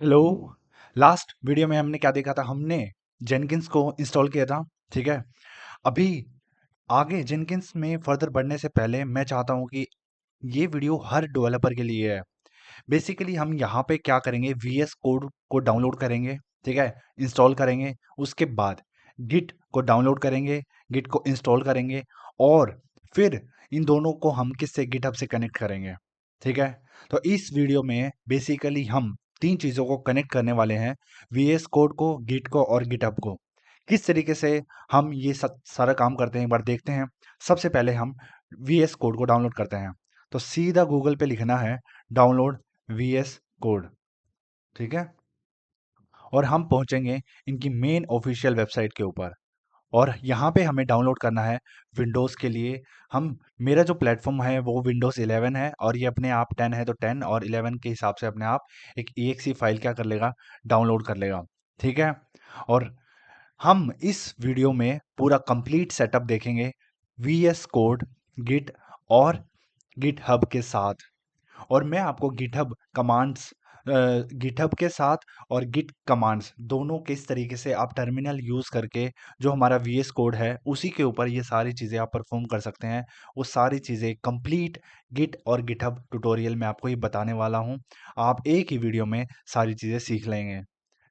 Hello. Last video में हमने क्या देखा था? हमने जेनकिंस को इंस्टॉल किया था। ठीक है। अभी आगे जेनकिंस में फर्दर बढ़ने से पहले मैं चाहता हूँ कि ये वीडियो हर डेवलपर के लिए है। बेसिकली हम यहाँ पे क्या करेंगे, वीएस कोड को डाउनलोड करेंगे। ठीक है। इंस्टॉल करेंगे। उसके बाद गिट को डाउनलोड करेंगे, गिट को इंस्टॉल करेंगे और फिर इन दोनों को हम किससे, गिटहब से कनेक्ट करेंगे। ठीक है। तो इस वीडियो में बेसिकली हम तीन चीज़ों को कनेक्ट करने वाले हैं, वीएस कोड को, गिट को और गिटहब को। किस तरीके से हम ये सारा काम करते हैं एक बार देखते हैं। सबसे पहले हम वीएस कोड को डाउनलोड करते हैं। तो सीधा गूगल पे लिखना है डाउनलोड वीएस कोड। ठीक है। और हम पहुंचेंगे इनकी मेन ऑफिशियल वेबसाइट के ऊपर और यहाँ पे हमें डाउनलोड करना है विंडोज़ के लिए। हम मेरा जो प्लेटफॉर्म है वो विंडोज़ 11 है और ये अपने आप 10 है तो 10 और 11 के हिसाब से अपने आप एक EXE फाइल क्या कर लेगा, डाउनलोड कर लेगा। ठीक है। और हम इस वीडियो में पूरा कंप्लीट सेटअप देखेंगे वीएस कोड, गिट और गिटहब के साथ। और मैं आपको गिटहब कमांड्स, गिटहब के साथ और गिट कमांड्स दोनों किस तरीके से आप टर्मिनल यूज़ करके जो हमारा वीएस कोड है उसी के ऊपर ये सारी चीज़ें आप परफॉर्म कर सकते हैं। वो सारी चीज़ें कंप्लीट गिट और गिटहब ट्यूटोरियल में आपको ये बताने वाला हूँ। आप एक ही वीडियो में सारी चीज़ें सीख लेंगे।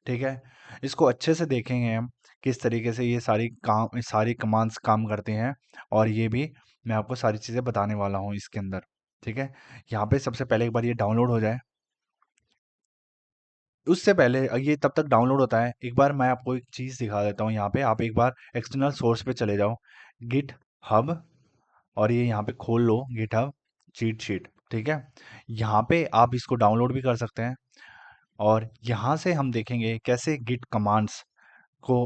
ठीक है। इसको अच्छे से देखेंगे हम किस तरीके से ये सारी कमांड्स काम करते हैं और ये भी मैं आपको सारी चीज़ें बताने वाला हूँ इसके अंदर। ठीक है। यहाँ पे सबसे पहले एक बार ये डाउनलोड हो जाए। उससे पहले ये तब तक डाउनलोड होता है, एक बार मैं आपको एक चीज़ दिखा देता हूँ। यहाँ पे आप एक बार एक्सटर्नल सोर्स पे चले जाओ, गिट हब, और ये यहाँ पे खोल लो गिट हब चीट शीट। ठीक है। यहाँ पे आप इसको डाउनलोड भी कर सकते हैं और यहाँ से हम देखेंगे कैसे गिट कमांड्स को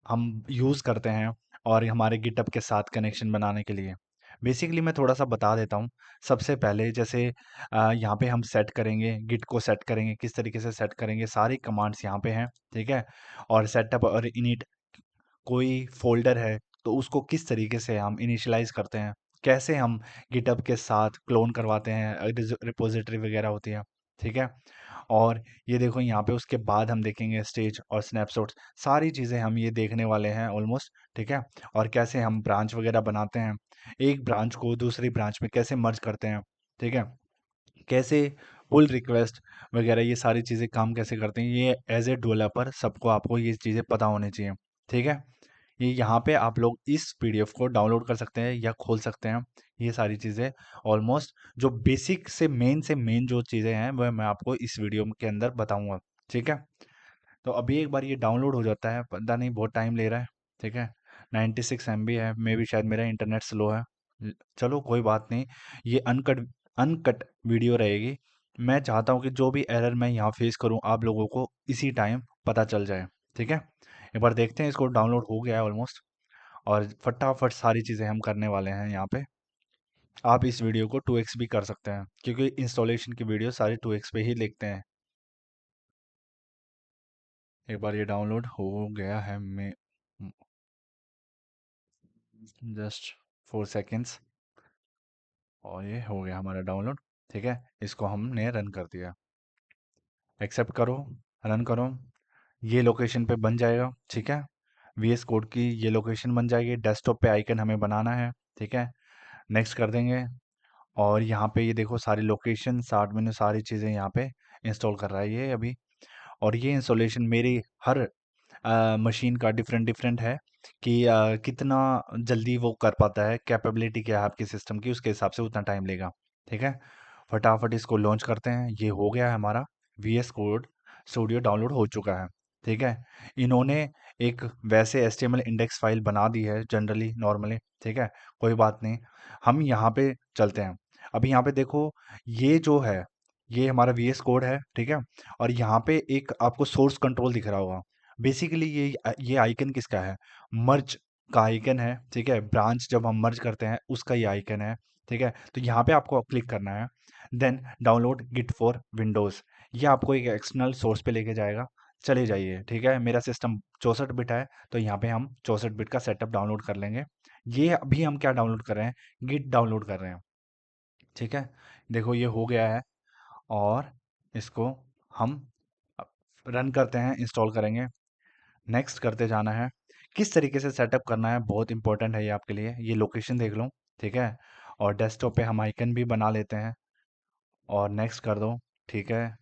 हम यूज़ करते हैं और हमारे गिटहब के साथ कनेक्शन बनाने के लिए। बेसिकली मैं थोड़ा सा बता देता हूँ। सबसे पहले जैसे यहाँ पे हम सेट करेंगे, गिट को सेट करेंगे, किस तरीके से सेट करेंगे, सारी कमांड्स यहाँ पे हैं। ठीक है। और सेटअप और इनिट, कोई फ़ोल्डर है तो उसको किस तरीके से हम इनिशियलाइज़ करते हैं, कैसे हम गिटहब के साथ क्लोन करवाते हैं, रिपॉजिटरी वगैरह होती है। ठीक है। और ये देखो यहाँ पे उसके बाद हम देखेंगे स्टेज और स्नैपशॉट्स, सारी चीज़ें हम ये देखने वाले हैं ऑलमोस्ट। ठीक है। और कैसे हम ब्रांच वगैरह बनाते हैं, एक ब्रांच को दूसरी ब्रांच में कैसे मर्ज करते हैं। ठीक है। कैसे पुल रिक्वेस्ट वगैरह ये सारी चीज़ें काम कैसे करते हैं, ये एज ए डेवलपर सबको आपको ये चीज़ें पता होनी चाहिए। ठीक है। ये यहाँ पे आप लोग इस पीडीएफ को डाउनलोड कर सकते हैं या खोल सकते हैं। ये सारी चीज़ें ऑलमोस्ट जो बेसिक से मेन जो चीज़ें हैं वह मैं आपको इस वीडियो के अंदर बताऊंगा। ठीक है। तो अभी एक बार ये डाउनलोड हो जाता है, पता नहीं बहुत टाइम ले रहा है। ठीक है। 96 MB है, मे भी शायद मेरा इंटरनेट स्लो है। चलो कोई बात नहीं। ये अनकट अनकट वीडियो रहेगी। मैं चाहता हूँ कि जो भी एरर मैं यहाँ फेस करूँ आप लोगों को इसी टाइम पता चल जाए। ठीक है। एक बार देखते हैं, इसको डाउनलोड हो गया है ऑलमोस्ट और फटाफट सारी चीज़ें हम करने वाले हैं यहाँ पे। आप इस वीडियो को 2x भी कर सकते हैं क्योंकि इंस्टॉलेशन की वीडियो सारी 2x पे ही लिखते हैं। एक बार ये डाउनलोड हो गया है, मैं जस्ट 4 सेकेंड्स और ये हो गया हमारा डाउनलोड। ठीक है। इसको हमने रन कर दिया। एक्सेप्ट करो, रन करो, ये लोकेशन पे बन जाएगा। ठीक है। वीएस कोड की ये लोकेशन बन जाएगी, डेस्कटॉप पे आइकन हमें बनाना है। ठीक है। नेक्स्ट कर देंगे और यहाँ पे ये देखो सारी लोकेशन, स्टार्ट मेनू, सारी चीज़ें यहाँ पे इंस्टॉल कर रहा है ये अभी। और ये इंस्टॉलेशन मेरी हर मशीन का डिफरेंट डिफरेंट है कि कितना जल्दी वो कर पाता है, कैपेबिलिटी क्या है आपके सिस्टम की, उसके हिसाब से उतना टाइम लेगा। ठीक है। फटाफट इसको लॉन्च करते हैं। ये हो गया है हमारा वीएस कोड स्टूडियो, डाउनलोड हो चुका है। ठीक है। इन्होंने एक वैसे HTML इंडेक्स फाइल बना दी है जनरली नॉर्मली। ठीक है। कोई बात नहीं, हम यहाँ पे चलते हैं। अभी यहाँ पे देखो, ये जो है ये हमारा वीएस कोड है। ठीक है। और यहाँ पे एक आपको सोर्स कंट्रोल दिख रहा होगा। बेसिकली ये आइकन किसका है, मर्ज का आइकन है। ठीक है। ब्रांच जब हम मर्ज करते हैं उसका ये आइकन है। ठीक है। तो यहाँ पे आपको क्लिक करना है, then download Git for Windows. ये आपको एक एक्सटर्नल सोर्स पे लेके जाएगा। चले जाइए। ठीक है। मेरा सिस्टम 64 बिट है तो यहाँ पे हम 64 बिट का सेटअप डाउनलोड कर लेंगे। ये अभी हम क्या डाउनलोड कर रहे हैं, गिट डाउनलोड कर रहे हैं। ठीक है। देखो ये हो गया है और इसको हम रन करते हैं, इंस्टॉल करेंगे, नेक्स्ट करते जाना है। किस तरीके से सेटअप करना है बहुत इंपॉर्टेंट है ये आपके लिए, ये लोकेशन देख लो, ठीक है। और डेस्कटॉप पे हम आइकन भी बना लेते हैं और नेक्स्ट कर दो, ठीक है।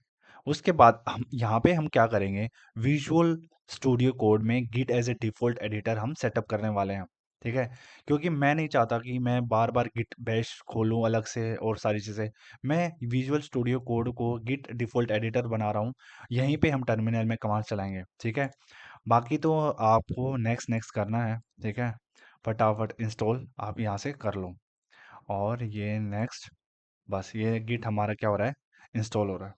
उसके बाद हम यहाँ पे हम क्या करेंगे, विजुअल स्टूडियो कोड में git as a default editor हम सेटअप करने वाले हैं, ठीक है। क्योंकि मैं नहीं चाहता कि मैं बार बार गिट बैश खोलूँ अलग से और सारी चीज़ें। मैं विजुअल स्टूडियो कोड को गिट डिफ़ॉल्ट एडिटर बना रहा हूँ, यहीं पे हम टर्मिनल में कमांड चलाएंगे, ठीक है। बाकी तो आपको नेक्स्ट नेक्स्ट करना है, ठीक है। फटाफट इंस्टॉल आप यहाँ से कर लो और ये नेक्स्ट, बस ये गिट हमारा क्या हो रहा है, इंस्टॉल हो रहा है।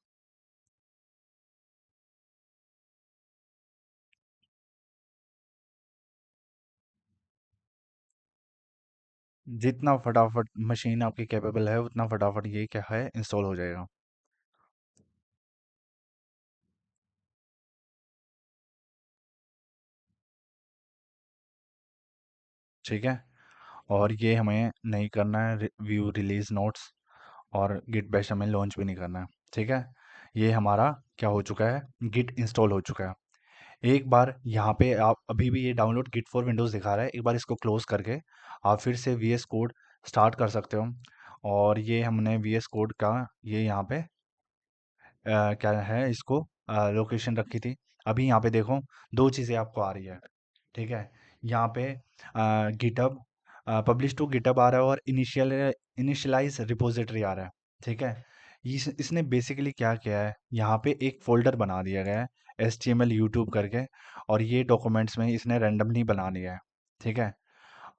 जितना फटाफट मशीन आपकी कैपेबल है उतना फटाफट ये क्या है, इंस्टॉल हो जाएगा। ठीक है। और ये हमें नहीं करना है व्यू रिलीज नोट्स, और गिट बैश हमें लॉन्च भी नहीं करना है, ठीक है। ये हमारा क्या हो चुका है, गिट इंस्टॉल हो चुका है। एक बार यहाँ पे आप अभी भी ये डाउनलोड गिट फॉर विंडोज़ दिखा रहा है, एक बार इसको क्लोज करके आप फिर से वीएस कोड स्टार्ट कर सकते हो। और ये हमने वीएस कोड का ये यहाँ पे क्या है, इसको लोकेशन रखी थी। अभी यहाँ पे देखो, दो चीज़ें आपको आ रही है, ठीक है। यहाँ पे गिटहब पब्लिश टू गिटहब आ रहा है और इनिशियलाइज रिपोजिटरी आ रहा है, ठीक है। इसने बेसिकली क्या किया है, यहाँ पे एक फोल्डर बना दिया गया है HTML यूट्यूब करके, और ये डॉक्यूमेंट्स में इसने रैंडमली बना लिया है, ठीक है।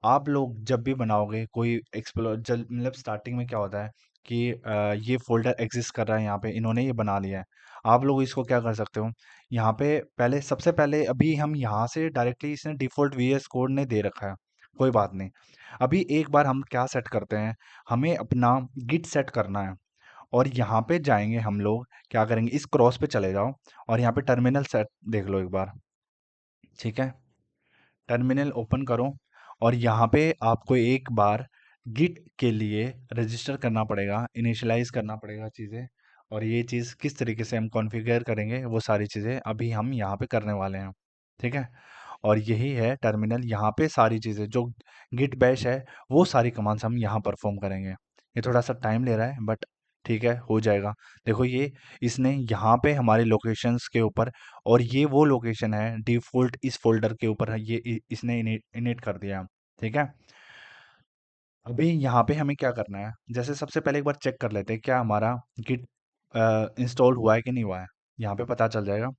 आप लोग जब भी बनाओगे कोई एक्सप्लोर जल मतलब स्टार्टिंग में क्या होता है कि ये फ़ोल्डर एग्ज़िस्ट कर रहा है, यहाँ पे इन्होंने ये बना लिया है। आप लोग इसको क्या कर सकते हो, यहाँ पे पहले सबसे पहले अभी हम यहाँ से डायरेक्टली इसने डिफ़ॉल्ट वीएस कोड ने दे रखा है, कोई बात नहीं। अभी एक बार हम क्या सेट करते हैं, हमें अपना गिट सेट करना है, और यहाँ पे जाएँगे हम लोग, क्या करेंगे, इस क्रॉस पे चले जाओ और यहाँ पे टर्मिनल सेट देख लो एक बार, ठीक है। टर्मिनल ओपन करो और यहाँ पे आपको एक बार गिट के लिए रजिस्टर करना पड़ेगा, इनिशियलाइज करना पड़ेगा चीज़ें। और ये चीज़ किस तरीके से हम कॉन्फ़िगर करेंगे, वो सारी चीज़ें अभी हम यहाँ पे करने वाले हैं, ठीक है। और यही है टर्मिनल, यहाँ पे सारी चीज़ें जो गिट बैश है वो सारी कमांड्स हम यहाँ परफॉर्म करेंगे। ये थोड़ा सा टाइम ले रहा है बट ठीक है, हो जाएगा। देखो ये इसने यहाँ पे हमारे लोकेशंस के ऊपर, और ये वो लोकेशन है डिफ़ॉल्ट इस फ़ोल्डर के ऊपर है, ये इसने इनिट इनिट कर दिया, ठीक है। अभी यहाँ पे हमें क्या करना है, जैसे सबसे पहले एक बार चेक कर लेते हैं क्या हमारा गिट इंस्टॉल हुआ है कि नहीं हुआ है, यहाँ पे पता चल जाएगा।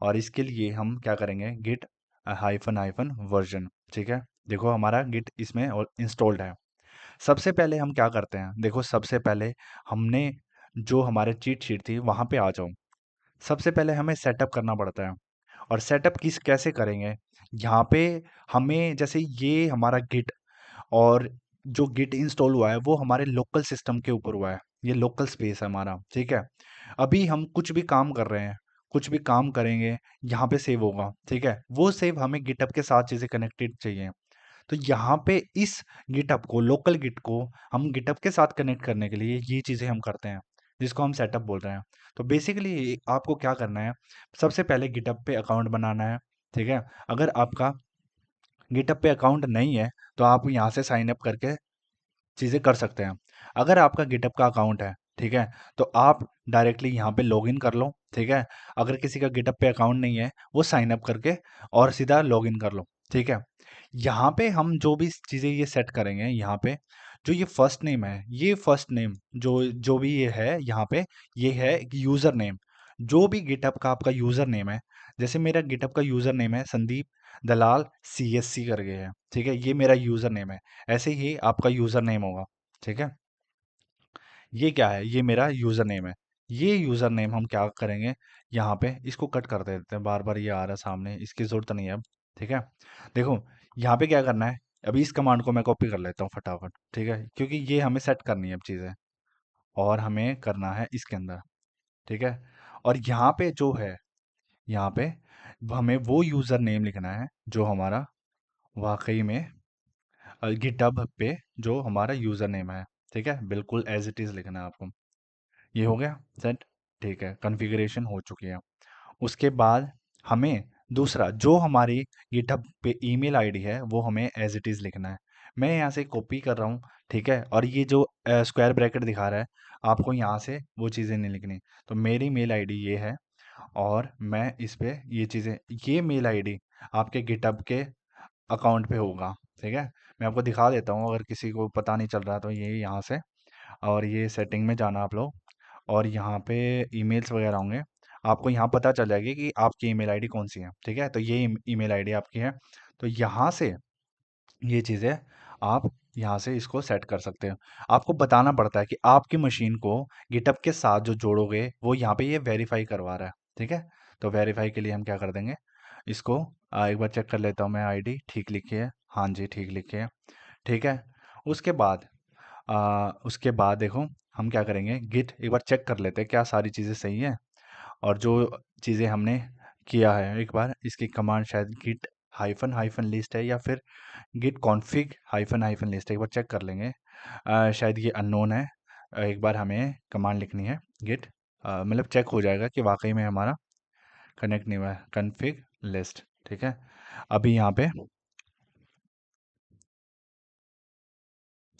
और इसके लिए हम क्या करेंगे, गिट हाइफन हाइफन वर्जन, ठीक है। देखो हमारा गिट इसमें और इंस्टॉल्ड है। सबसे पहले हम क्या करते हैं, देखो सबसे पहले हमने जो हमारे चीट शीट थी वहाँ पे आ जाओ। सबसे पहले हमें सेटअप करना पड़ता है, और सेटअप किस कैसे करेंगे, यहाँ पे हमें जैसे ये हमारा गिट, और जो गिट इंस्टॉल हुआ है वो हमारे लोकल सिस्टम के ऊपर हुआ है, ये लोकल स्पेस है हमारा, ठीक है। अभी हम कुछ भी काम कर रहे हैं, कुछ भी काम करेंगे, यहाँ पे सेव होगा, ठीक है। वो सेव हमें गिटअप के साथ चीज़ें कनेक्टेड चाहिए। तो यहाँ पे इस गिटहब को, लोकल गिट को हम गिटहब के साथ कनेक्ट करने के लिए ये चीज़ें हम करते हैं, जिसको हम सेटअप बोल रहे हैं। तो बेसिकली आपको क्या करना है, सबसे पहले गिटहब पे अकाउंट बनाना है, ठीक है। अगर आपका गिटहब पे अकाउंट नहीं है तो आप यहाँ से साइन अप करके चीज़ें कर सकते हैं। अगर आपका गिटहब का अकाउंट है, ठीक है, तो आप डायरेक्टली यहाँ पे लॉगिन कर लो, ठीक है। अगर किसी का गिटहब पे अकाउंट नहीं है, वो साइन अप करके और सीधा लॉगिन कर लो, ठीक है। यहाँ पे हम जो भी चीज़ें ये सेट करेंगे, यहाँ पे जो ये फर्स्ट नेम है, ये फर्स्ट नेम जो जो भी ये है यहाँ पे, ये है यूज़र नेम। जो भी गिटहब का आपका यूज़र नेम है, जैसे मेरा गिटहब का यूज़र नेम है संदीप दलाल CSC करके है, ठीक है, ये मेरा यूज़र नेम है। ऐसे ही आपका यूज़र नेम होगा, ठीक है। ये क्या है, ये मेरा यूज़र नेम है। ये यूज़र नेम हम क्या करेंगे, यहाँ पे इसको कट कर देते हैं, बार बार ये आ रहा है सामने, इसकी ज़रूरत नहीं है अब, ठीक है। देखो यहाँ पे क्या करना है, अभी इस कमांड को मैं कॉपी कर लेता हूँ फटाफट, ठीक है, क्योंकि ये हमें सेट करनी है अब चीज़ें, और हमें करना है इसके अंदर, ठीक है। और यहाँ पे जो है, यहाँ पे हमें वो यूज़र नेम लिखना है जो हमारा वाकई में गिटहब पे जो हमारा यूज़र नेम है, ठीक है, बिल्कुल एज इट इज़ लिखना है आपको। ये हो गया सेट, ठीक है, कॉन्फ़िगरेशन हो चुकी है। उसके बाद हमें दूसरा जो हमारी गिटहब पे ईमेल आईडी है वो हमें एज इट इज़ लिखना है। मैं यहाँ से कॉपी कर रहा हूँ, ठीक है, और ये जो स्क्वायर ब्रैकेट दिखा रहा है आपको यहाँ से वो चीज़ें नहीं लिखनी। तो मेरी मेल आईडी ये है और मैं इस पे ये चीज़ें, ये मेल आईडी आपके गिटहब के अकाउंट पे होगा, ठीक है। मैं आपको दिखा देता हूँ अगर किसी को पता नहीं चल रहा तो ये यहाँ से, और ये सेटिंग में जाना आप लोग, और यहाँ पे ईमेल्स वगैरह होंगे, आपको यहाँ पता चल जाएगी कि आपकी ईमेल आईडी कौन सी है, ठीक है। तो ये ईमेल आईडी आपकी है, तो यहाँ से ये चीज़ें आप यहाँ से इसको सेट कर सकते हो। आपको बताना पड़ता है कि आपकी मशीन को गिटहब के साथ जो जोड़ोगे वो यहाँ पे ये वेरीफाई करवा रहा है, ठीक है। तो वेरीफाई के लिए हम क्या कर देंगे, इसको एक बार चेक कर लेता हूँ मैं, आईडी ठीक लिखी है, हाँ जी ठीक लिखी है, ठीक है। उसके बाद देखो हम क्या करेंगे, गिट एक बार चेक कर लेते हैं क्या सारी चीज़ें सही हैं, और जो चीज़ें हमने किया है एक बार इसकी कमांड शायद गिट हाइफन हाइफन लिस्ट है या फिर git config hyphen hyphen list है, एक बार चेक कर लेंगे। शायद ये अननोन है। एक बार हमें कमांड लिखनी है गिट, मतलब चेक हो जाएगा कि वाकई में हमारा कनेक्ट नहीं हुआ है, कॉन्फ़िग लिस्ट, ठीक है। अभी यहाँ पे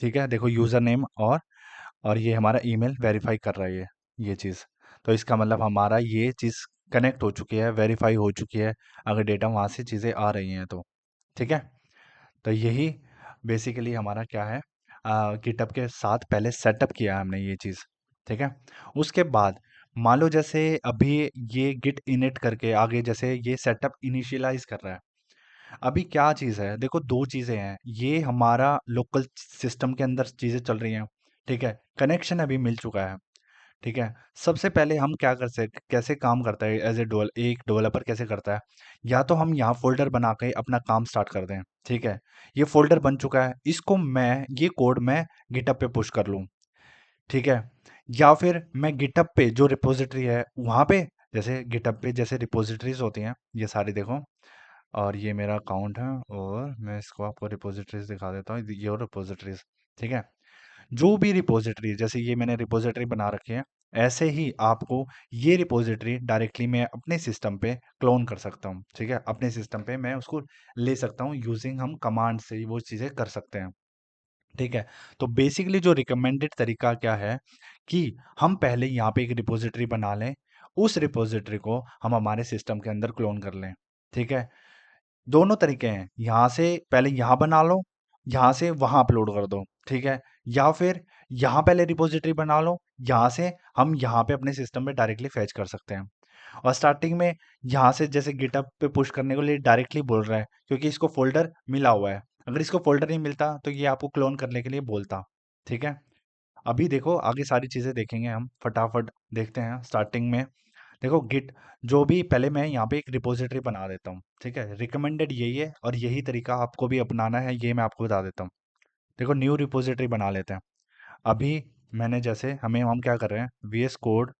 ठीक है, देखो यूज़र नेम और ये हमारा ईमेल वेरीफाई कर रहा है ये चीज़। तो इसका मतलब हमारा ये चीज़ कनेक्ट हो चुकी है, वेरीफाई हो चुकी है, अगर डेटा वहाँ से चीज़ें आ रही हैं तो, ठीक है। तो यही बेसिकली हमारा क्या है, गिटहब के साथ पहले सेटअप किया है हमने ये चीज़, ठीक है। उसके बाद मान लो जैसे अभी ये गिट इनिट करके आगे जैसे ये सेटअप इनिशियलाइज़ कर रहा है। अभी क्या चीज़ है, देखो 2 चीज़ें हैं, ये हमारा लोकल सिस्टम के अंदर चीज़ें चल रही हैं, ठीक है। कनेक्शन अभी मिल चुका है, ठीक है। सबसे पहले हम क्या कर सक कैसे काम करता है एज़ ए एक डेवलपर कैसे करता है, या तो हम यहाँ फ़ोल्डर बना के अपना काम स्टार्ट कर दें, ठीक है। ये फ़ोल्डर बन चुका है, इसको मैं ये कोड मैं गिटहब पे पुश कर लूँ, ठीक है। या फिर मैं गिटहब पे जो रिपॉज़िटरी है वहाँ पे, जैसे गिटहब पे जैसे रिपॉज़िटरीज़ होती हैं, ये सारी देखो, और ये मेरा अकाउंट है, और मैं इसको आपको रिपॉज़िटरीज़ दिखा देता हूँ, ये रिपॉज़िटरीज़, ठीक है। जो भी रिपॉजिटरी जैसे ये मैंने रिपॉजिटरी बना रखी है, ऐसे ही आपको ये रिपॉजिटरी डायरेक्टली मैं अपने सिस्टम पे क्लोन कर सकता हूँ, ठीक है। अपने सिस्टम पे मैं उसको ले सकता हूँ, यूजिंग हम कमांड से ही वो चीज़ें कर सकते हैं, ठीक है। तो बेसिकली जो रिकमेंडेड तरीका क्या है कि हम पहले यहाँ पे एक रिपॉजिटरी बना लें, उस रिपॉजिटरी को हम हमारे सिस्टम के अंदर क्लोन कर लें, ठीक है। दोनों तरीके हैं, यहाँ से पहले यहाँ बना लो, यहाँ से वहाँ अपलोड कर दो, ठीक है? या फिर यहाँ पहले रिपॉज़िटरी बना लो, यहाँ से हम यहाँ पे अपने सिस्टम में डायरेक्टली फ़ेच कर सकते हैं। और स्टार्टिंग में यहाँ से जैसे गिटहब पे पुश करने के लिए डायरेक्टली बोल रहा है, क्योंकि इसको फ़ोल्डर मिला हुआ है। अगर इसको फ़ोल्डर नहीं मिलता, तो ये आपको क्लोन करने के लिए बोलता, ठीक है? अभी देखो आगे सारी चीज़ें देखेंगे हम, फटाफट देखते हैं स्टार्टिंग में। देखो गिट जो भी पहले मैं यहाँ पे एक रिपॉजिटरी बना देता हूँ, ठीक है। रिकमेंडेड यही है और यही तरीका आपको भी अपनाना है, ये मैं आपको बता देता हूँ। देखो न्यू रिपॉजिटरी बना लेते हैं। अभी मैंने जैसे हम क्या कर रहे हैं, वीएस कोड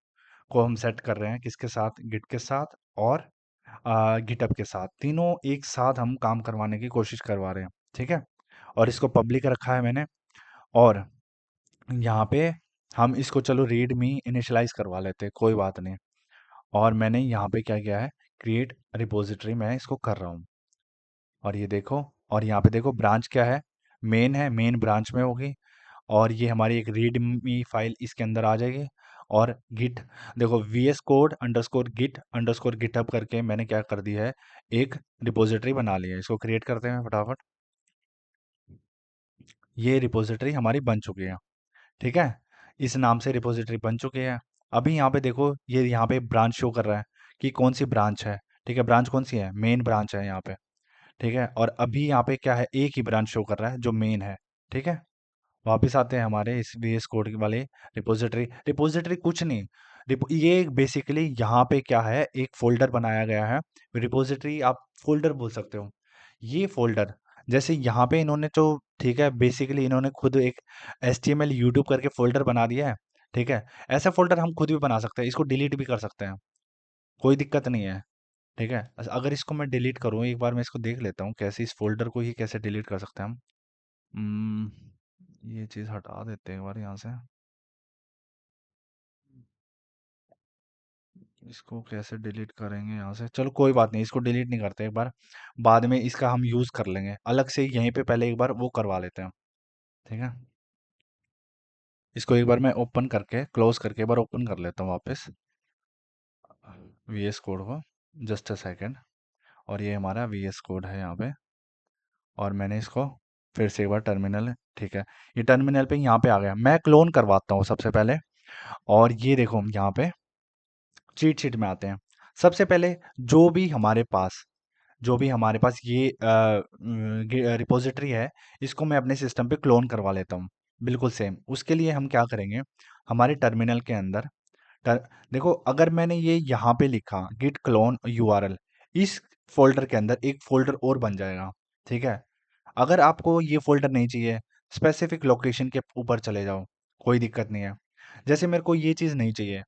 को हम सेट कर रहे हैं किसके साथ, गिट के साथ और गिटअप के साथ, तीनों एक साथ हम काम करवाने की कोशिश करवा रहे हैं, ठीक है। और इसको पब्लिक रखा है मैंने, और यहाँ पे हम इसको चलो रीड मी इनिशियलाइज करवा लेते हैं, कोई बात नहीं। और मैंने यहाँ पे क्या किया है, क्रिएट रिपॉजिटरी मैं इसको कर रहा हूँ, और ये देखो, और यहाँ पे देखो ब्रांच क्या है, मेन ब्रांच में होगी, और ये हमारी एक रीडमी फाइल इसके अंदर आ जाएगी। और गिट देखो वीएस कोड अंडरस्कोर गिटहब करके मैंने क्या कर दिया है, एक रिपॉजिटरी बना लिया है। इसको क्रिएट करते हैं फटाफट। ये रिपॉजिटरी हमारी बन चुकी है, ठीक है। इस नाम से रिपॉजिटरी बन चुकी है। अभी यहाँ पे देखो ये यहाँ पे ब्रांच शो कर रहा है कि कौन सी ब्रांच है, ठीक है। ब्रांच कौन सी है, मेन ब्रांच है यहाँ पे, ठीक है। और अभी यहाँ पे क्या है, एक ही ब्रांच शो कर रहा है जो मेन है, ठीक है। वापस आते हैं हमारे इस VS कोड वाले रिपॉजिटरी। रिपॉजिटरी कुछ नहीं, ये बेसिकली यहाँ पे क्या है, एक फोल्डर बनाया गया है। रिपॉजिटरी आप फोल्डर बोल सकते हो। ये फोल्डर जैसे यहाँ पे इन्होंने तो, ठीक है, बेसिकली इन्होंने खुद एक HTML यूट्यूब करके फोल्डर बना दिया है, ठीक है। ऐसा फोल्डर हम खुद भी बना सकते हैं, इसको डिलीट भी कर सकते हैं, कोई दिक्कत नहीं है, ठीक है। अगर इसको मैं डिलीट करूँ, एक बार मैं इसको देख लेता हूँ कैसे इस फोल्डर को ही कैसे डिलीट कर सकते हैं हम। हम्म, ये चीज़ हटा देते हैं एक बार यहाँ से। इसको कैसे डिलीट करेंगे यहाँ से? चलो कोई बात नहीं, इसको डिलीट नहीं करते एक बार, बाद में इसका हम यूज़ कर लेंगे अलग से, यहीं पे पहले एक बार वो करवा लेते हैं। ठीक है, इसको एक बार मैं ओपन करके क्लोज करके एक बार ओपन कर लेता हूँ वापस VS कोड को। Just a second. और ये हमारा VS कोड है यहाँ पे, और मैंने इसको फिर से एक बार टर्मिनल, ठीक है, ये टर्मिनल पे यहाँ पे आ गया। मैं क्लोन करवाता हूँ सबसे पहले, और ये देखो यहाँ पे चीट शीट में आते हैं। सबसे पहले जो भी हमारे पास जो भी हमारे पास ये रिपोजिटरी है, इसको मैं अपने सिस्टम पे क्लोन करवा लेता हूँ बिल्कुल सेम। उसके लिए हम क्या करेंगे, हमारे टर्मिनल के अंदर टर, देखो अगर मैंने ये यहाँ पे लिखा git clone URL, इस फोल्डर के अंदर एक फोल्डर और बन जाएगा। ठीक है, अगर आपको ये फ़ोल्डर नहीं चाहिए, स्पेसिफ़िक लोकेशन के ऊपर चले जाओ, कोई दिक्कत नहीं है। जैसे मेरे को ये चीज़ नहीं चाहिए,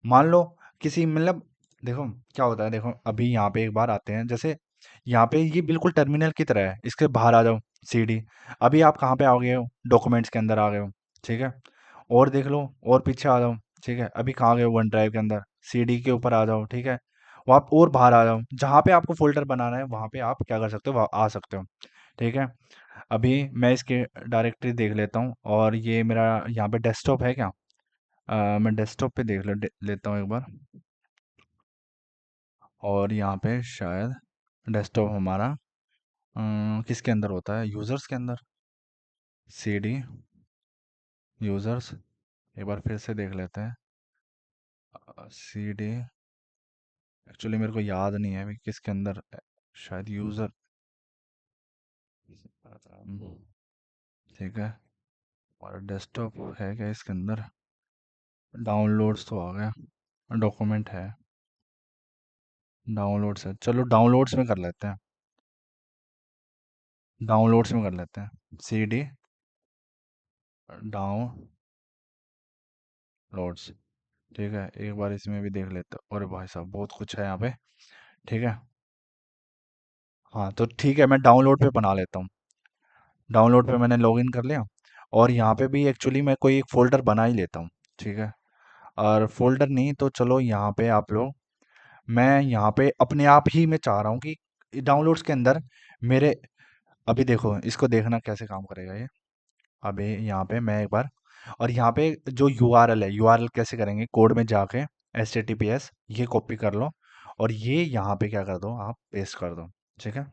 मान लो किसी मतलब, देखो क्या होता है, देखो अभी यहाँ पे एक बार आते हैं, जैसे यहाँ पे ये बिल्कुल टर्मिनल की तरह है, इसके बाहर आ जाओ, CD। अभी आप कहाँ पे आ गए हो? डॉक्यूमेंट्स के अंदर आ गए हो, ठीक है? और देख लो, और पीछे आ जाओ, ठीक है? अभी कहाँ गए हो? वन ड्राइव के अंदर, CD के ऊपर आ जाओ, ठीक है? वहाँ और बाहर आ जाओ, जहाँ पे आपको फ़ोल्डर बनाना है, वहाँ पे आप क्या कर सकते हो? वहाँ आ सकते हो, ठीक है? अभी मैं इसकी डायरेक्टरी देख लेता हूँ, और ये मेरा यहाँ पे डेस्कटॉप है क्या? मैं डेस्कटॉप पे लेता हूँ एक बार, और यहाँ पे शायद डेस्कटॉप हमारा किसके अंदर होता है? यूज़र्स के अंदर। CD यूज़र्स, एक बार फिर से देख लेते हैं। CD एक्चुअली मेरे को याद नहीं है अभी किसके अंदर शायद यूज़र, ठीक है, और डेस्कटॉप है क्या इसके अंदर? डाउनलोड्स तो आ गया, डॉक्यूमेंट है, डाउनलोड्स है, चलो डाउनलोड्स में कर लेते हैं, डाउनलोड्स में कर लेते हैं। CD डाउनलोड्स, ठीक है, एक बार इसमें भी देख लेते हैं। अरे भाई साहब बहुत कुछ है यहाँ पे, ठीक है। हाँ तो ठीक है, मैं डाउनलोड पे बना लेता हूँ। डाउनलोड पे मैंने लॉगिन कर लिया, और यहाँ पे भी एक्चुअली मैं कोई एक फ़ोल्डर बना ही लेता हूँ, ठीक है। और फ़ोल्डर नहीं तो चलो यहाँ पे आप लोग, मैं यहाँ पे अपने आप ही मैं चाह रहा हूँ कि डाउनलोड्स के अंदर मेरे, अभी देखो इसको देखना कैसे काम करेगा ये। अभी यहाँ पे मैं एक बार, और यहाँ पे जो URL है, URL कैसे करेंगे, कोड में जाके HTTPS ये कॉपी कर लो, और ये यहाँ पे क्या कर दो, आप पेस्ट कर दो, ठीक है।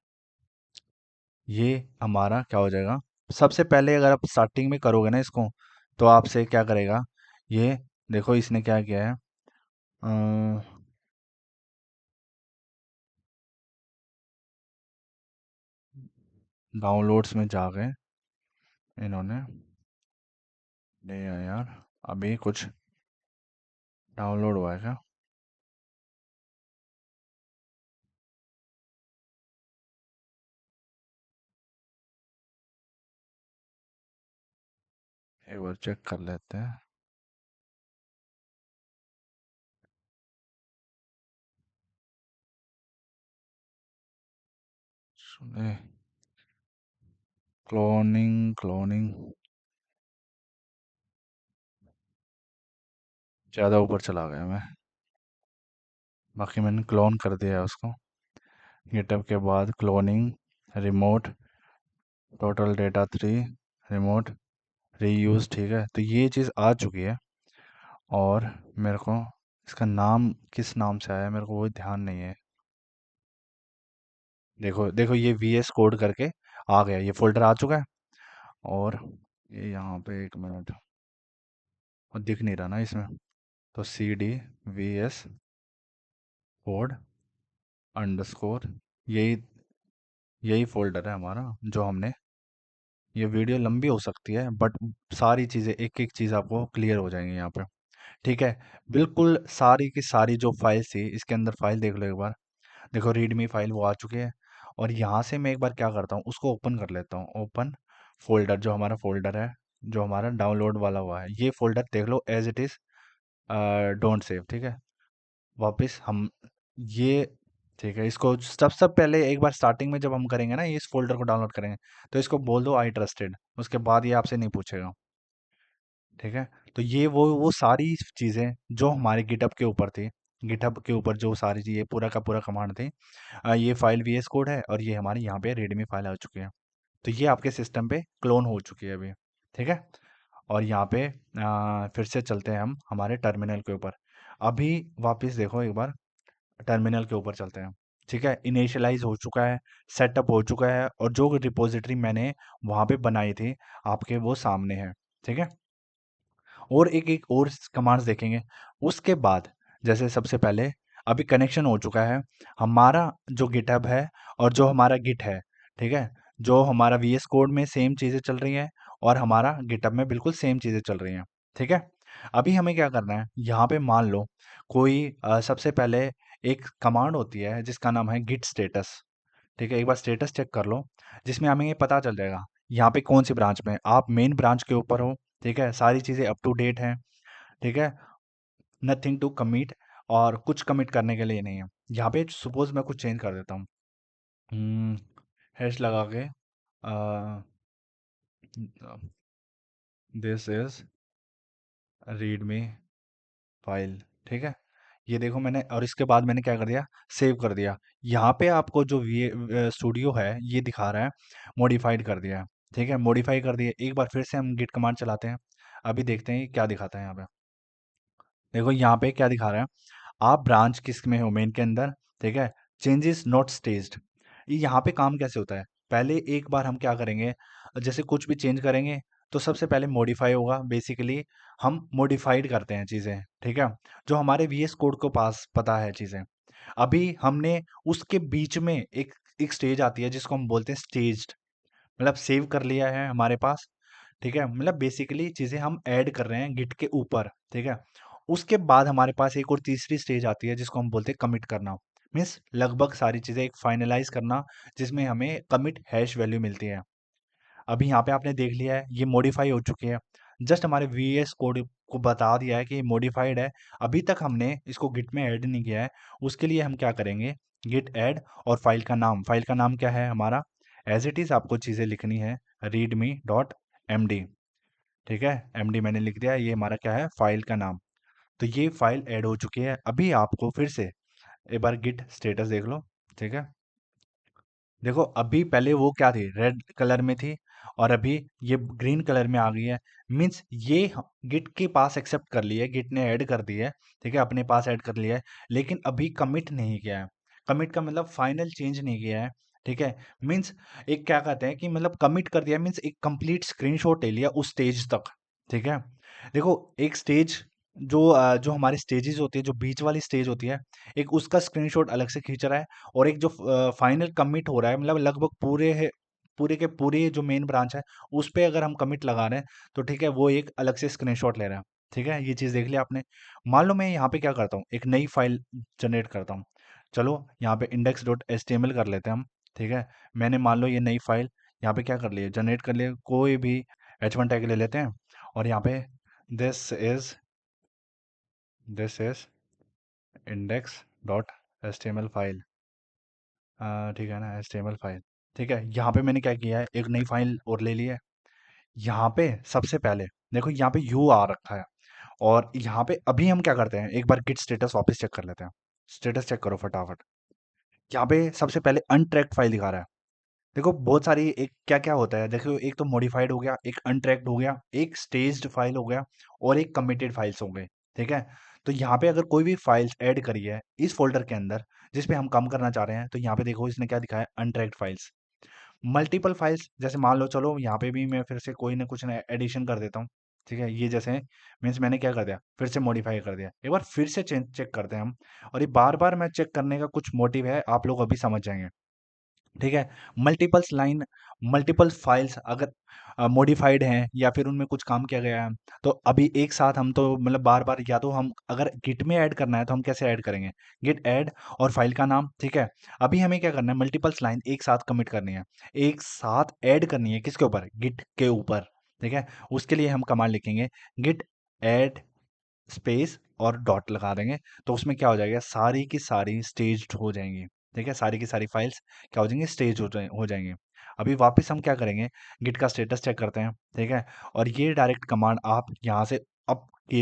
ये हमारा क्या हो जाएगा, सबसे पहले अगर आप स्टार्टिंग में करोगे ना इसको, तो आपसे क्या करेगा ये, देखो इसने क्या किया है, डाउनलोड्स में जा गए इन्होंने, नहीं यार, अभी कुछ डाउनलोड हुआ है क्या? एक बार चेक कर लेते हैं। सुने, क्लोनिंग क्लोनिंग, ज़्यादा ऊपर चला गया मैं, बाकी मैंने क्लोन कर दिया है उसको। गिटहब के बाद cloning, remote, total data 3, remote, reuse, ठीक है, तो ये चीज़ आ चुकी है। और मेरे को इसका नाम किस नाम से आया मेरे को वो ध्यान नहीं है। देखो देखो ये VS कोड करके आ गया, ये फोल्डर आ चुका है। और ये यहाँ पे एक मिनट, और दिख नहीं रहा ना इसमें, तो CD VS कोड अंडरस्कोर, यही यही फोल्डर है हमारा जो हमने, ये वीडियो लंबी हो सकती है बट सारी चीज़ें एक एक चीज़ आपको क्लियर हो जाएंगी यहाँ पे, ठीक है। बिल्कुल सारी की सारी जो फाइल्स थी इसके अंदर, फाइल देख लो एक बार, देखो रीडमी फाइल वो आ चुकी है। और यहाँ से मैं एक बार क्या करता हूँ, उसको ओपन कर लेता हूँ, ओपन फोल्डर, जो हमारा फोल्डर है, जो हमारा डाउनलोड वाला हुआ है, ये फोल्डर देख लो as it is, don't save, ठीक है। वापस हम ये, ठीक है, इसको सब पहले एक बार स्टार्टिंग में जब हम करेंगे ना, ये इस फोल्डर को डाउनलोड करेंगे, तो इसको बोल दो आई ट्रस्टेड, उसके बाद ये आपसे नहीं पूछेगा, ठीक है। तो ये वो सारी चीज़ें जो हमारे गिटअप के ऊपर थी, गिटहब के ऊपर जो सारी चीज़, ये पूरा का पूरा कमांड थे। ये फाइल वीएस कोड है और ये हमारी यहाँ पे रेडमी फाइल आ चुकी है। तो ये आपके सिस्टम पे क्लोन हो चुकी है अभी। ठीक है। और यहाँ पे फिर से चलते हैं हम हमारे टर्मिनल के ऊपर। अभी वापस देखो एक बार, टर्मिनल के ऊपर चलते हैं। ठीक है, इनिशियलाइज हो चुका है, सेटअप हो चुका है, और जो रिपोजिटरी मैंने वहाँ पे बनाई थी आपके वो सामने है। ठीक है। और एक एक और कमांड्स देखेंगे उसके बाद। जैसे सबसे पहले अभी कनेक्शन हो चुका है हमारा जो गिटहब है और जो हमारा गिट है। ठीक है। जो हमारा वीएस कोड में सेम चीज़ें चल रही हैं और हमारा गिटहब में बिल्कुल सेम चीज़ें चल रही हैं। ठीक है। अभी हमें क्या करना है, यहाँ पे मान लो कोई सबसे पहले एक कमांड होती है जिसका नाम है गिट स्टेटस। ठीक है, एक बार स्टेटस चेक कर लो, जिसमें हमें ये पता चल जाएगा यहाँ पे कौन सी ब्रांच में आप मेन ब्रांच के ऊपर हो। ठीक है, सारी चीज़ें अप टू डेट हैं। ठीक है, नथिंग टू कमिट, और कुछ कमिट करने के लिए नहीं है। यहाँ पे सपोज मैं कुछ चेंज कर देता हूँ, हैश लगा के, दिस इज रीडमी फाइल। ठीक है, ये देखो मैंने, और इसके बाद मैंने क्या कर दिया, सेव कर दिया। यहाँ पे आपको जो वी स्टूडियो है ये दिखा रहा है मॉडिफाइड कर दिया है। ठीक है, मॉडिफाई कर दिया। एक बार फिर से हम गिट कमांड चलाते हैं, अभी देखते हैं ये क्या दिखाता है यहाँ पे। देखो यहाँ पे क्या दिखा रहा है, आप ब्रांच किस में हो, मेन के अंदर। ठीक है, चेंजेस नॉट स्टेज्ड। ये यहाँ पे काम कैसे होता है, पहले एक बार हम क्या करेंगे, जैसे कुछ भी चेंज करेंगे तो सबसे पहले मॉडिफाई होगा। बेसिकली हम मॉडिफाइड करते हैं चीज़ें। ठीक है, जो हमारे वीएस कोड को पास पता है चीज़ें। अभी हमने उसके बीच में एक एक स्टेज आती है जिसको हम बोलते हैं स्टेज्ड, मतलब सेव कर लिया है हमारे पास। ठीक है, मतलब बेसिकली चीज़ें हम ऐड कर रहे हैं गिट के ऊपर। ठीक है, उसके बाद हमारे पास एक और तीसरी स्टेज आती है जिसको हम बोलते हैं कमिट करना। मीन्स लगभग सारी चीज़ें एक फाइनलाइज करना, जिसमें हमें कमिट हैश वैल्यू मिलती है। अभी यहाँ पे आपने देख लिया है ये मॉडिफाई हो चुकी है, जस्ट हमारे वीएस कोड को बता दिया है कि ये मॉडिफाइड है। अभी तक हमने इसको गिट में ऐड नहीं किया है। उसके लिए हम क्या करेंगे, गिट ऐड, और फाइल का नाम क्या है हमारा, एज इट इज़ आपको चीज़ें लिखनी है, रीडमी डॉट एम डी। ठीक है, एम डी मैंने लिख दिया, ये हमारा क्या है, फाइल का नाम। तो ये फाइल ऐड हो चुकी है। अभी आपको फिर से एक बार गिट स्टेटस देख लो। ठीक है, देखो अभी पहले वो क्या थी, रेड कलर में थी, और अभी ये ग्रीन कलर में आ गई है। मीन्स ये गिट के पास एक्सेप्ट कर लिया है, गिट ने ऐड कर दी है। ठीक है, अपने पास ऐड कर लिया है, लेकिन अभी कमिट नहीं किया है। कमिट का मतलब फाइनल चेंज नहीं किया है। ठीक है, मीन्स एक क्या कहते हैं कि मतलब कमिट कर दिया, मीन्स एक कंप्लीट स्क्रीनशॉट ले लिया उस स्टेज तक। ठीक है, देखो एक स्टेज जो हमारी स्टेजेस होती है, जो बीच वाली स्टेज होती है, एक उसका स्क्रीनशॉट अलग से खींच रहा है, और एक जो फाइनल कमिट हो रहा है, मतलब लगभग पूरे है, पूरे के पूरे जो मेन ब्रांच है उस पे अगर हम कमिट लगा रहे हैं, तो ठीक है वो एक अलग से स्क्रीनशॉट ले रहा है। ठीक है, ये चीज़ देख लिया आपने। मान लो मैं यहाँ पे क्या करता हूँ, एक नई फाइल जनरेट करता हूँ। चलो यहाँ पे index dot H T M L कर लेते हैं हम। ठीक है, मैंने मान लो ये नई फाइल यहाँ पे क्या कर लिया, जनरेट कर लिया, कोई भी H1 टैग ले लेते हैं, और यहाँ पे this is this is index dot H T M L file. ठीक है ना, HTML फाइल। ठीक है, यहाँ पे मैंने क्या किया है, एक नई फाइल और ले ली है। यहाँ पे सबसे पहले देखो यहाँ पे यू आ रखा है, और यहाँ पे अभी हम क्या करते हैं, एक बार गिट स्टेटस वापस चेक कर लेते हैं। स्टेटस चेक करो फटाफट। यहाँ पे सबसे पहले अनट्रैक्ड फाइल दिखा रहा है। देखो बहुत सारी, एक क्या क्या होता है, देखो एक तो मॉडिफाइड हो गया, एक अनट्रैक्ड हो गया, एक स्टेज्ड फाइल हो गया, और एक कमिटेड फाइल्स हो गए। ठीक है, तो यहाँ पे अगर कोई भी फाइल्स ऐड करी है इस फोल्डर के अंदर जिस पे हम काम करना चाह रहे हैं, तो यहाँ पे देखो इसने क्या दिखाया, अनट्रैक्ड फाइल्स। मल्टीपल फाइल्स, जैसे मान लो, चलो यहाँ पे भी मैं फिर से कोई ना कुछ ना एडिशन कर देता हूँ। ठीक है, ये जैसे मीन्स मैंने क्या कर दिया, फिर से मॉडिफाई कर दिया, एक बार फिर से चेक करते हैं हम। और ये बार बार मैं चेक करने का कुछ मोटिव है, आप लोग अभी समझ जाएंगे। ठीक है, मल्टीपल्स लाइन, मल्टीपल फाइल्स अगर मॉडिफाइड हैं या फिर उनमें कुछ काम किया गया है, तो अभी एक साथ हम तो मतलब बार बार, या तो हम अगर गिट में ऐड करना है तो हम कैसे ऐड करेंगे, गिट ऐड और फाइल का नाम। ठीक है, अभी हमें क्या करना है, मल्टीपल्स लाइन एक साथ कमिट करनी है, एक साथ ऐड करनी है, किसके ऊपर, गिट के ऊपर। ठीक है, उसके लिए हम कमांड लिखेंगे, गिट ऐड स्पेस और डॉट लगा देंगे, तो उसमें क्या हो जाएगा, सारी की सारी स्टेज्ड हो जाएंगी। ठीक है, सारी की सारी फाइल्स क्या हो जाएंगी, स्टेज हो जाएंगे। अभी वापस हम क्या करेंगे, गिट का स्टेटस चेक करते हैं। ठीक है, और ये डायरेक्ट कमांड आप यहाँ से अप की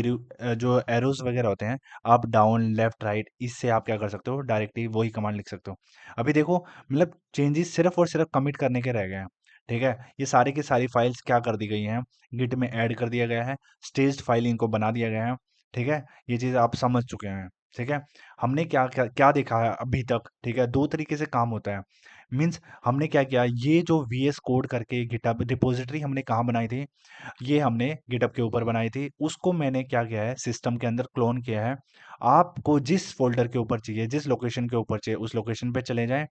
जो एरोज वगैरह होते हैं, अप डाउन लेफ्ट राइट, इससे आप क्या कर सकते हो, डायरेक्टली वही कमांड लिख सकते हो। अभी देखो मतलब चेंजेस सिर्फ और सिर्फ कमिट करने के रह गए हैं। ठीक है, ये सारी की सारी फाइल्स क्या कर दी गई हैं, गिट में ऐड कर दिया गया है, स्टेज्ड फाइल इनको बना दिया गया है। ठीक है, ये चीज़ आप समझ चुके हैं। ठीक है, हमने क्या क्या क्या देखा है अभी तक। ठीक है, दो तरीके से काम होता है। मीन्स हमने क्या किया, ये जो वीएस कोड करके गिटहब रिपोजिटरी हमने कहाँ बनाई थी, ये हमने गिटहब के ऊपर बनाई थी। उसको मैंने क्या किया है, सिस्टम के अंदर क्लोन किया है। आपको जिस फ़ोल्डर के ऊपर चाहिए, जिस लोकेशन के ऊपर चाहिए, उस लोकेशन पे चले जाएँ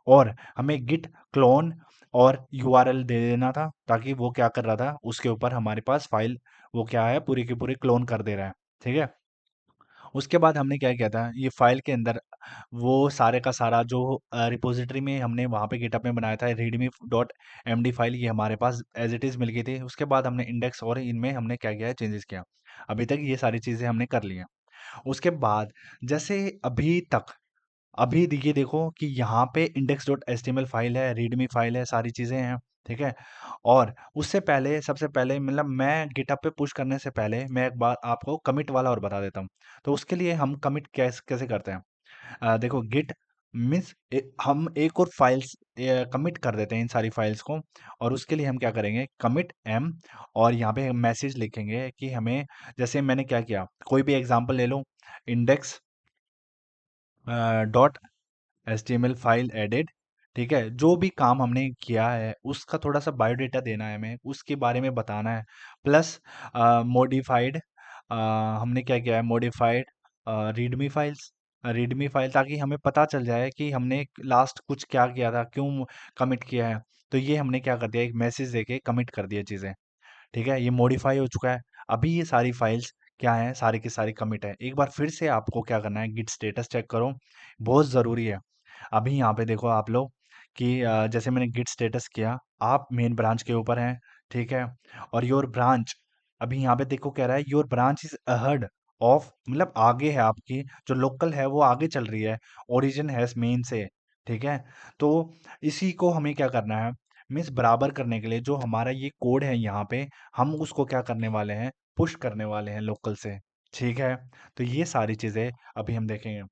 और हमें गिट क्लोन और यूआरएल दे देना था, ताकि वो क्या कर रहा था, उसके ऊपर हमारे पास फ़ाइल वो क्या है, पूरी की पूरी क्लोन कर दे रहा है। ठीक है? उसके बाद हमने क्या किया था, ये फ़ाइल के अंदर वो सारे का सारा जो रिपॉज़िटरी में हमने वहाँ पे गिटहब में बनाया था रीडमी डॉट एमडी फाइल, ये हमारे पास एज़ इट इज़ मिल गई थी। उसके बाद हमने इंडेक्स और इनमें हमने क्या किया है, चेंजेस किया। अभी तक ये सारी चीज़ें हमने कर ली हैं। उसके बाद जैसे अभी ये देखो कि यहाँ पे इंडेक्स डॉट एचटीएमएल फाइल है, रीडमी फाइल है, सारी चीज़ें हैं। ठीक है? और उससे पहले सबसे पहले मतलब मैं गिटहब पे पुश करने से पहले मैं एक बार आपको कमिट वाला और बता देता हूँ। तो उसके लिए हम कमिट कैसे कैसे करते हैं? देखो गिट मीन्स हम एक और फाइल्स कमिट कर देते हैं इन सारी फाइल्स को, और उसके लिए हम क्या करेंगे, कमिट एम, और यहाँ पे मैसेज लिखेंगे कि हमें, जैसे मैंने क्या किया, कोई भी एग्जांपल ले लो, index dot HTML file added. ठीक है, जो भी काम हमने किया है उसका थोड़ा सा बायोडेटा देना है हमें, उसके बारे में बताना है। प्लस मॉडिफाइड, हमने क्या किया है, मॉडिफाइड रीडमी फाइल, ताकि हमें पता चल जाए कि हमने लास्ट कुछ क्या किया था, क्यों कमिट किया है। तो ये हमने क्या कर दिया, एक मैसेज देके कमिट कर दिया चीज़ें। ठीक है, ये मॉडिफाई हो चुका है। अभी ये सारी फाइल्स क्या हैं, सारी की सारी कमिट है। एक बार फिर से आपको क्या करना है, गिट स्टेटस चेक करो, बहुत ज़रूरी है। अभी यहाँ पे देखो आप लोग कि जैसे मैंने गिट स्टेटस किया, आप मेन ब्रांच के ऊपर हैं। ठीक है, और योर ब्रांच, अभी यहाँ पे देखो कह रहा है your branch is ahead of, मतलब आगे है आपकी जो लोकल है वो आगे चल रही है, ओरिजिन है मेन से। ठीक है, तो इसी को हमें क्या करना है, मीन्स बराबर करने के लिए जो हमारा ये कोड है यहाँ पे, हम उसको क्या करने वाले हैं, पुश करने वाले हैं लोकल से। ठीक है, तो ये सारी चीज़ें अभी हम देखेंगे।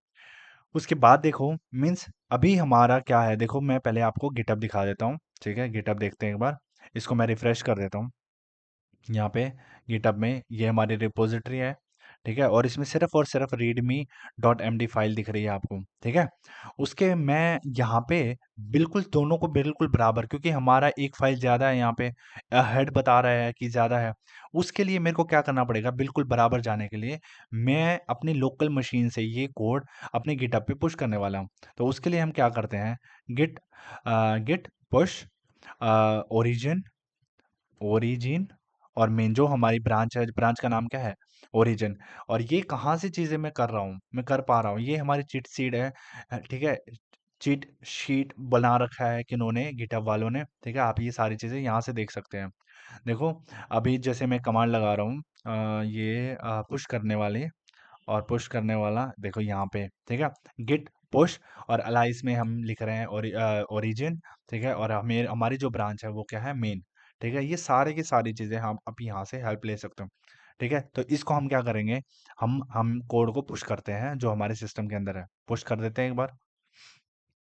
उसके बाद देखो, मीन्स अभी हमारा क्या है, देखो मैं पहले आपको गिटहब दिखा देता हूँ। ठीक है, गिटहब देखते हैं एक बार, इसको मैं रिफ्रेश कर देता हूँ। यहाँ पे गिटहब में ये हमारी रिपोजिटरी है। ठीक है, और इसमें सिर्फ और सिर्फ रीडमी डॉट एमडी फाइल दिख रही है आपको। ठीक है, उसके मैं यहाँ पे बिल्कुल दोनों को बिल्कुल बराबर, क्योंकि हमारा एक फाइल ज़्यादा है, यहाँ पे हेड बता रहा है कि ज़्यादा है। उसके लिए मेरे को क्या करना पड़ेगा, बिल्कुल बराबर जाने के लिए मैं अपनी लोकल मशीन से ये कोड अपने गिटहब पे पुश करने वाला हूँ। तो उसके लिए हम क्या करते हैं, git git push origin origin और मेन, जो हमारी ब्रांच है, ब्रांच का नाम क्या है, ओरिजिन। और ये कहाँ से चीज़ें मैं कर रहा हूँ, मैं कर पा रहा हूँ, ये हमारी चीट शीट है। ठीक है, चीट शीट बना रखा है किन्होंने, गिटहब वालों ने। ठीक है, आप ये सारी चीज़ें यहाँ से देख सकते हैं। देखो अभी जैसे मैं कमांड लगा रहा हूँ, ये पुश करने वाले और पुश करने वाला देखो यहाँ पे। ठीक है, गिट पुश और अलाइस में हम लिख रहे हैं ओरिजिन। ठीक है, और हमें हमारी जो ब्रांच है वो क्या है, मेन। ठीक है, ये सारे की सारी चीज़ें हम अब यहाँ से हेल्प ले सकते हैं। ठीक है, तो इसको हम क्या करेंगे, हम कोड को पुश करते हैं जो हमारे सिस्टम के अंदर है, पुश कर देते हैं एक बार,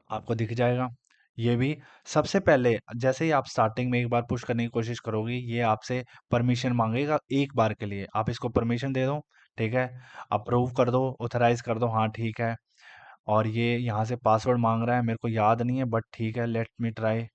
आपको दिख जाएगा। ये भी सबसे पहले जैसे ही आप स्टार्टिंग में एक बार पुश करने की कोशिश करोगे, ये आपसे परमिशन मांगेगा एक बार के लिए, आप इसको परमिशन दे दो। ठीक है, अप्रूव कर दो, ऑथराइज कर दो, हाँ ठीक है। और ये यहाँ से पासवर्ड मांग रहा है, मेरे को याद नहीं है, बट ठीक है, लेट मी ट्राई।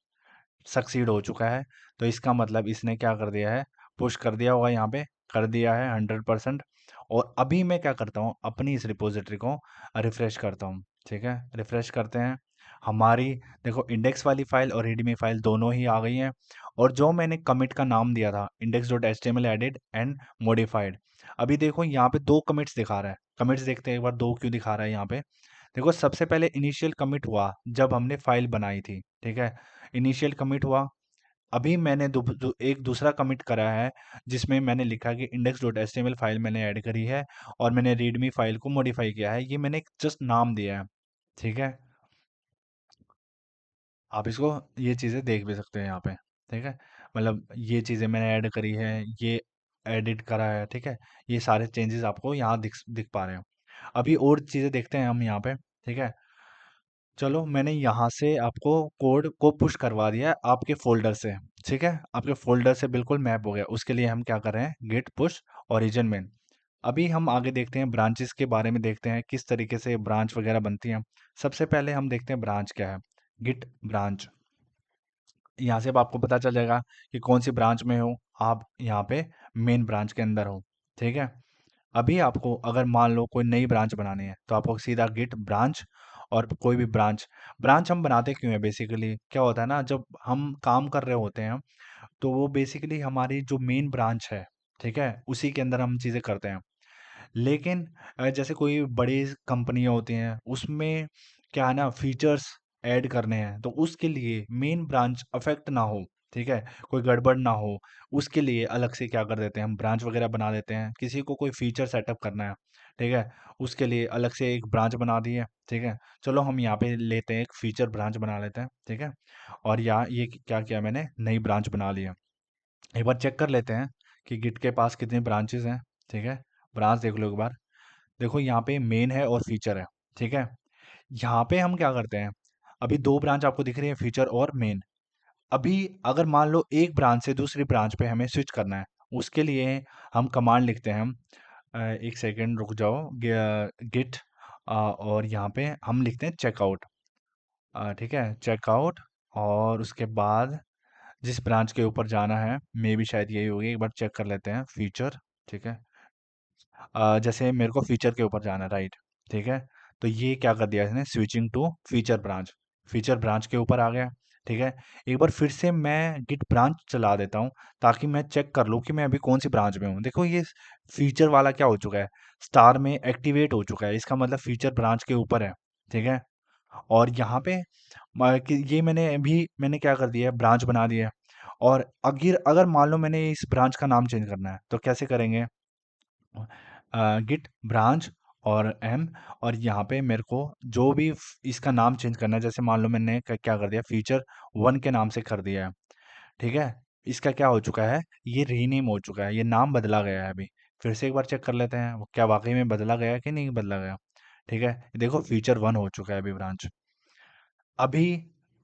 सक्सीड हो चुका है, तो इसका मतलब इसने क्या कर दिया है, पुश कर दिया होगा, यहाँ पे कर दिया है 100%। और अभी मैं क्या करता हूँ, अपनी इस रिपोजिटरी को रिफ्रेश करता हूँ। ठीक है, रिफ्रेश करते हैं, हमारी देखो इंडेक्स वाली फाइल और रीडमी फाइल दोनों ही आ गई हैं। और जो मैंने कमिट का नाम दिया था, index dot H T M L added and modified, अभी देखो यहाँ पे दो कमिट्स दिखा रहा है। कमिट्स देखते हैं एक बार, दो क्यों दिखा रहा है यहाँ पे। देखो सबसे पहले इनिशियल कमिट हुआ जब हमने फाइल बनाई थी। ठीक है, इनिशियल कमिट हुआ। अभी मैंने एक दूसरा कमिट करा है, जिसमें मैंने लिखा कि index dot H T M L file मैंने ऐड करी है और मैंने रीडमी फाइल को मॉडिफाई किया है, ये मैंने जस्ट नाम दिया है। ठीक है, आप इसको ये चीज़ें देख भी सकते हैं यहाँ पे। ठीक है, मतलब ये चीज़ें मैंने ऐड करी है, ये एडिट करा है, ठीक है। ये सारे चेंजेस आपको यहाँ दिख दिख पा रहे हैं। अभी और चीज़ें देखते हैं हम यहाँ पे, ठीक है। चलो मैंने यहाँ से आपको कोड को पुश करवा दिया है आपके फोल्डर से, ठीक है। आपके फोल्डर से बिल्कुल मैप हो गया। उसके लिए हम क्या कर रहे हैं, गिट पुश ओरिजिन में। अभी हम आगे देखते हैं ब्रांचेस के बारे में, देखते हैं किस तरीके से ब्रांच वगैरह बनती हैं। सबसे पहले हम देखते हैं ब्रांच क्या है। गिट ब्रांच, यहाँ से अब आपको पता चल जाएगा कि कौन सी ब्रांच में हो आप। यहाँ पे मेन ब्रांच के अंदर हो, ठीक है। अभी आपको अगर मान लो कोई नई ब्रांच बनानी है तो आपको सीधा गिट ब्रांच, और कोई भी ब्रांच। ब्रांच हम बनाते क्यों है, बेसिकली क्या होता है ना, जब हम काम कर रहे होते हैं तो वो बेसिकली हमारी जो मेन ब्रांच है, ठीक है, उसी के अंदर हम चीज़ें करते हैं। लेकिन जैसे कोई बड़ी कंपनियाँ होती हैं, उसमें क्या है ना, फीचर्स ऐड करने हैं, तो उसके लिए मेन ब्रांच अफ़ेक्ट ना हो, ठीक है? कोई गड़बड़ ना हो, उसके लिए अलग से क्या कर देते हैं, हम ब्रांच वगैरह बना देते हैं। किसी को कोई फीचर सेटअप करना है, ठीक है? उसके लिए अलग से एक ब्रांच बना दी है, ठीक है? चलो हम यहाँ पे लेते हैं, एक फीचर ब्रांच बना लेते हैं, ठीक है? और यहाँ ये क्या किया मैंने, नई ब्रांच बना ली है। एक बार चेक कर लेते हैं कि गिट के पास कितनी ब्रांचेज़ हैं, ठीक है? ब्रांच देख लो एक बार। देखो यहाँ पे मेन है और फीचर है, ठीक है। यहाँ पे हम क्या करते हैं, अभी दो ब्रांच आपको दिख रही है, फीचर और मेन। अभी अगर मान लो एक ब्रांच से दूसरी ब्रांच पे हमें स्विच करना है, उसके लिए हम कमांड लिखते हैं। हम एक सेकेंड रुक जाओ, गिट और यहाँ पे हम लिखते हैं चेकआउट, ठीक है, चेकआउट। और उसके बाद जिस ब्रांच के ऊपर जाना है, मे भी शायद यही होगी, एक बार चेक कर लेते हैं, फीचर, ठीक है। जैसे मेरे को फीचर के ऊपर जाना है, राइट, ठीक है। तो ये क्या कर दिया इसने, switching to feature branch, feature branch के ऊपर आ गया, ठीक है। एक बार फिर से मैं गिट ब्रांच चला देता हूँ ताकि मैं चेक कर लूँ कि मैं अभी कौन सी ब्रांच में हूँ। देखो ये फीचर वाला क्या हो चुका है, स्टार में एक्टिवेट हो चुका है, इसका मतलब फीचर ब्रांच के ऊपर है, ठीक है। और यहाँ पे कि ये मैंने क्या कर दिया है, ब्रांच बना दिया है। और अगर अगर मान लो मैंने इस ब्रांच का नाम चेंज करना है तो कैसे करेंगे, गिट ब्रांच और एम, और यहाँ पे मेरे को जो भी इसका नाम चेंज करना है, जैसे मान लो मैंने क्या कर दिया, फीचर वन के नाम से कर दिया है, ठीक है। इसका क्या हो चुका है, ये रीनेम हो चुका है, ये नाम बदला गया है। अभी फिर से एक बार चेक कर लेते हैं वो क्या वाकई में बदला गया है कि नहीं बदला गया, ठीक है। देखो फीचर वन हो चुका है अभी ब्रांच, अभी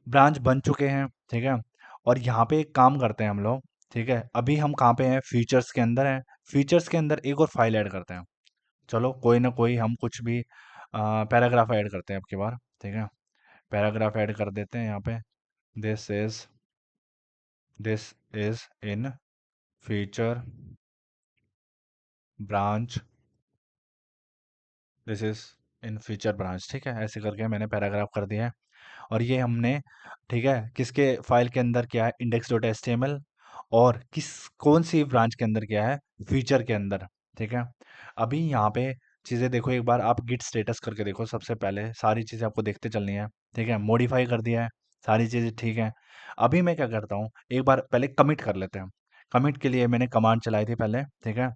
ब्रांच बन चुके हैं, ठीक है। और यहाँ पे एक काम करते हैं हम लोग, ठीक है। अभी हम कहाँ पे हैं, फीचर्स के अंदर हैं। फीचर्स के अंदर एक और फाइल ऐड करते हैं। चलो कोई ना कोई हम कुछ भी पैराग्राफ ऐड करते हैं अब की बार, ठीक है। पैराग्राफ ऐड कर देते हैं यहाँ पे, this is this is in feature branch, this is in feature branch, ठीक है। ऐसे करके मैंने पैराग्राफ कर दिया है। और ये हमने, ठीक है, किसके फाइल के अंदर किया है, index dot H T M L, और किस कौन सी ब्रांच के अंदर किया है, फीचर के अंदर, ठीक है। अभी यहाँ पे चीज़ें देखो, एक बार आप गिट स्टेटस करके देखो, सबसे पहले सारी चीज़ें आपको देखते चलनी है, ठीक है। मॉडिफाई कर दिया है, सारी चीज़ें ठीक है। अभी मैं क्या करता हूँ, एक बार पहले कमिट कर लेते हैं। कमिट के लिए मैंने कमांड चलाई थी पहले, ठीक है।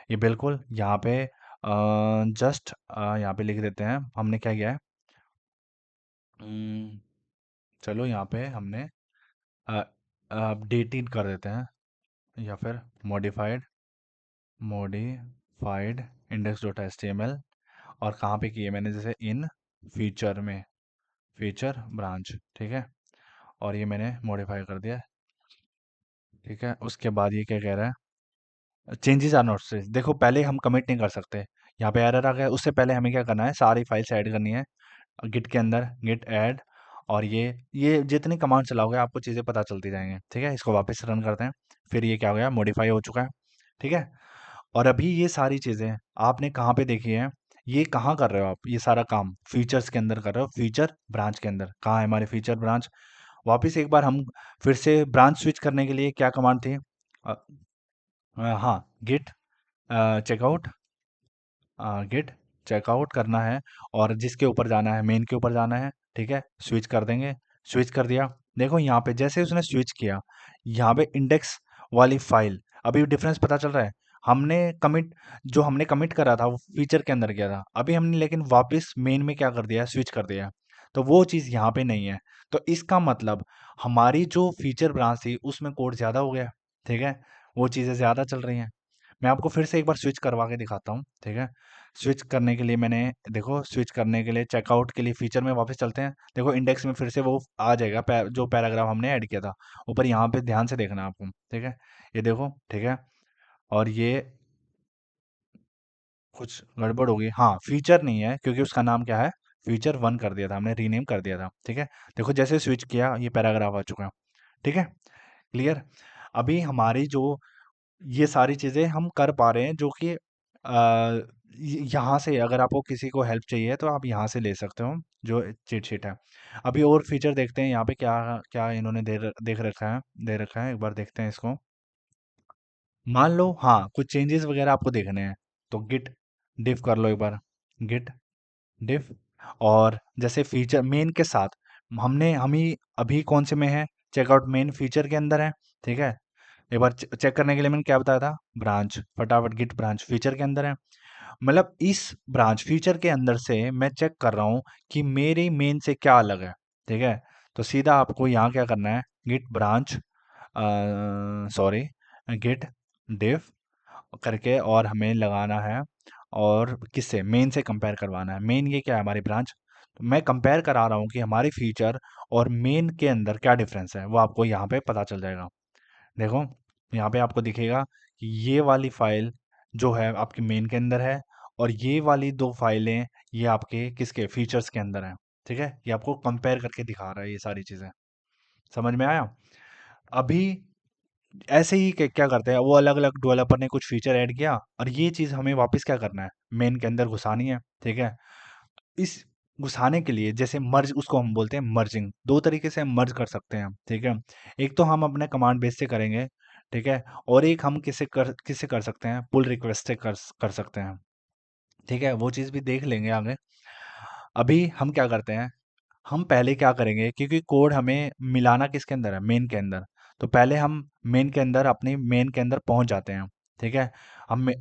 ये बिल्कुल यहाँ पे जस्ट यहाँ पे लिख देते हैं हमने क्या किया है। हम्म, चलो यहाँ पे हमने अपडेटेड कर देते हैं, या फिर modified, modified index dot H T M L. और कहाँ पे किए मैंने, जैसे इन फीचर में, फीचर ब्रांच, ठीक है। और ये मैंने मॉडिफाई कर दिया, ठीक है। उसके बाद ये क्या कह रहा है, चेंजेस आर नॉट से, देखो पहले हम कमिट नहीं कर सकते, यहाँ पे एरर आ गया। उससे पहले हमें क्या करना है, सारी फाइल्स ऐड करनी है गिट के अंदर, गिट ऐड। और ये जितनी कमांड चलाओगे आपको चीज़ें पता चलती जाएंगी, ठीक है। इसको वापस रन करते हैं, फिर ये क्या हो गया, मॉडिफाई हो चुका है, ठीक है। और अभी ये सारी चीज़ें आपने कहाँ पे देखी हैं, ये कहाँ कर रहे हो आप, ये सारा काम फीचर्स के अंदर कर रहे हो, फीचर ब्रांच के अंदर। कहाँ है हमारे फीचर ब्रांच, वापस एक बार हम फिर से ब्रांच स्विच करने के लिए क्या कमांड थी, हाँ, गिट चेकआउट, गिट चेकआउट करना है, और जिसके ऊपर जाना है, मेन के ऊपर जाना है, ठीक है। स्विच कर देंगे, स्विच कर दिया। देखो यहाँ पे जैसे उसने स्विच किया, यहाँ पे इंडेक्स वाली फाइल, अभी डिफरेंस पता चल रहा है। हमने कमिट, जो हमने कमिट करा था वो फीचर के अंदर गया था, अभी हमने लेकिन वापस मेन में क्या कर दिया, स्विच कर दिया। तो वो चीज़ यहाँ पे नहीं है। तो इसका मतलब हमारी जो फीचर ब्रांच थी उसमें कोड ज़्यादा हो गया, ठीक है। वो चीज़ें ज़्यादा चल रही हैं। मैं आपको फिर से एक बार स्विच करवा के दिखाता हूँ, ठीक है। स्विच करने के लिए मैंने, देखो स्विच करने के लिए चेकआउट के लिए फीचर में वापस चलते हैं। देखो इंडेक्स में फिर से वो आ जाएगा, जो पैराग्राफ हमने ऐड किया था ऊपर, यहाँ पे ध्यान से देखना आपको, ठीक है। ये देखो, ठीक है। और ये कुछ गड़बड़ होगी, हाँ फीचर नहीं है, क्योंकि उसका नाम क्या है, फीचर वन कर दिया था हमने, रीनेम कर दिया था, ठीक है। देखो जैसे स्विच किया ये पैराग्राफ आ चुका है, ठीक है। क्लियर। अभी हमारी जो ये सारी चीज़ें हम कर पा रहे हैं, जो कि यहाँ से अगर आपको किसी को हेल्प चाहिए तो आप यहाँ से ले सकते हो, जो चीट शीट है। अभी और फीचर देखते हैं यहाँ पे, क्या क्या इन्होंने देख रखा है, दे रखा है, एक बार देखते हैं इसको। मान लो हाँ कुछ चेंजेस वगैरह आपको देखने हैं, तो गिट डिफ कर लो एक बार, गिट डिफ। और जैसे फीचर मेन के साथ हम ही अभी कौन से में है, चेकआउट मेन फीचर के अंदर है, ठीक है। एक बार चेक करने के लिए मैंने क्या बताया था, ब्रांच, फटाफट गिट ब्रांच फीचर के अंदर है। मतलब इस ब्रांच फीचर के अंदर से मैं चेक कर रहा हूँ कि मेरी मेन से क्या अलग है, ठीक है। तो सीधा आपको यहाँ क्या करना है, गिट ब्रांच, सॉरी, गिट डिफ करके, और हमें लगाना है, और किससे, मेन से कंपेयर करवाना है। मेन ये क्या है, हमारी ब्रांच। तो मैं कंपेयर करा रहा हूँ कि हमारी फीचर और मेन के अंदर क्या डिफरेंस है, वो आपको यहाँ पे पता चल जाएगा। देखो यहाँ पे आपको दिखेगा कि ये वाली फाइल जो है आपके मेन के अंदर है, और ये वाली दो फाइलें ये आपके किसके फीचर्स के अंदर हैं, ठीक है। ये आपको कंपेयर करके दिखा रहा है ये सारी चीज़ें, समझ में आया। अभी ऐसे ही क्या करते हैं, वो अलग अलग डेवलपर ने कुछ फीचर ऐड किया, और ये चीज़ हमें वापस क्या करना है, मेन के अंदर घुसानी है, ठीक है। इस घुसाने के लिए जैसे मर्ज, उसको हम बोलते हैं मर्जिंग, दो तरीके से हम मर्ज कर सकते हैं, ठीक है। एक तो हम अपने कमांड बेस से करेंगे, ठीक है। और एक हम किससे कर सकते हैं, पुल रिक्वेस्ट से कर सकते हैं, ठीक है। वो चीज़ भी देख लेंगे आगे। अभी हम क्या करते हैं, हम पहले क्या करेंगे, क्योंकि कोड हमें मिलाना किसके अंदर है, मेन के अंदर। तो पहले हम मेन के अंदर, अपनी मेन के अंदर पहुंच जाते हैं, ठीक है।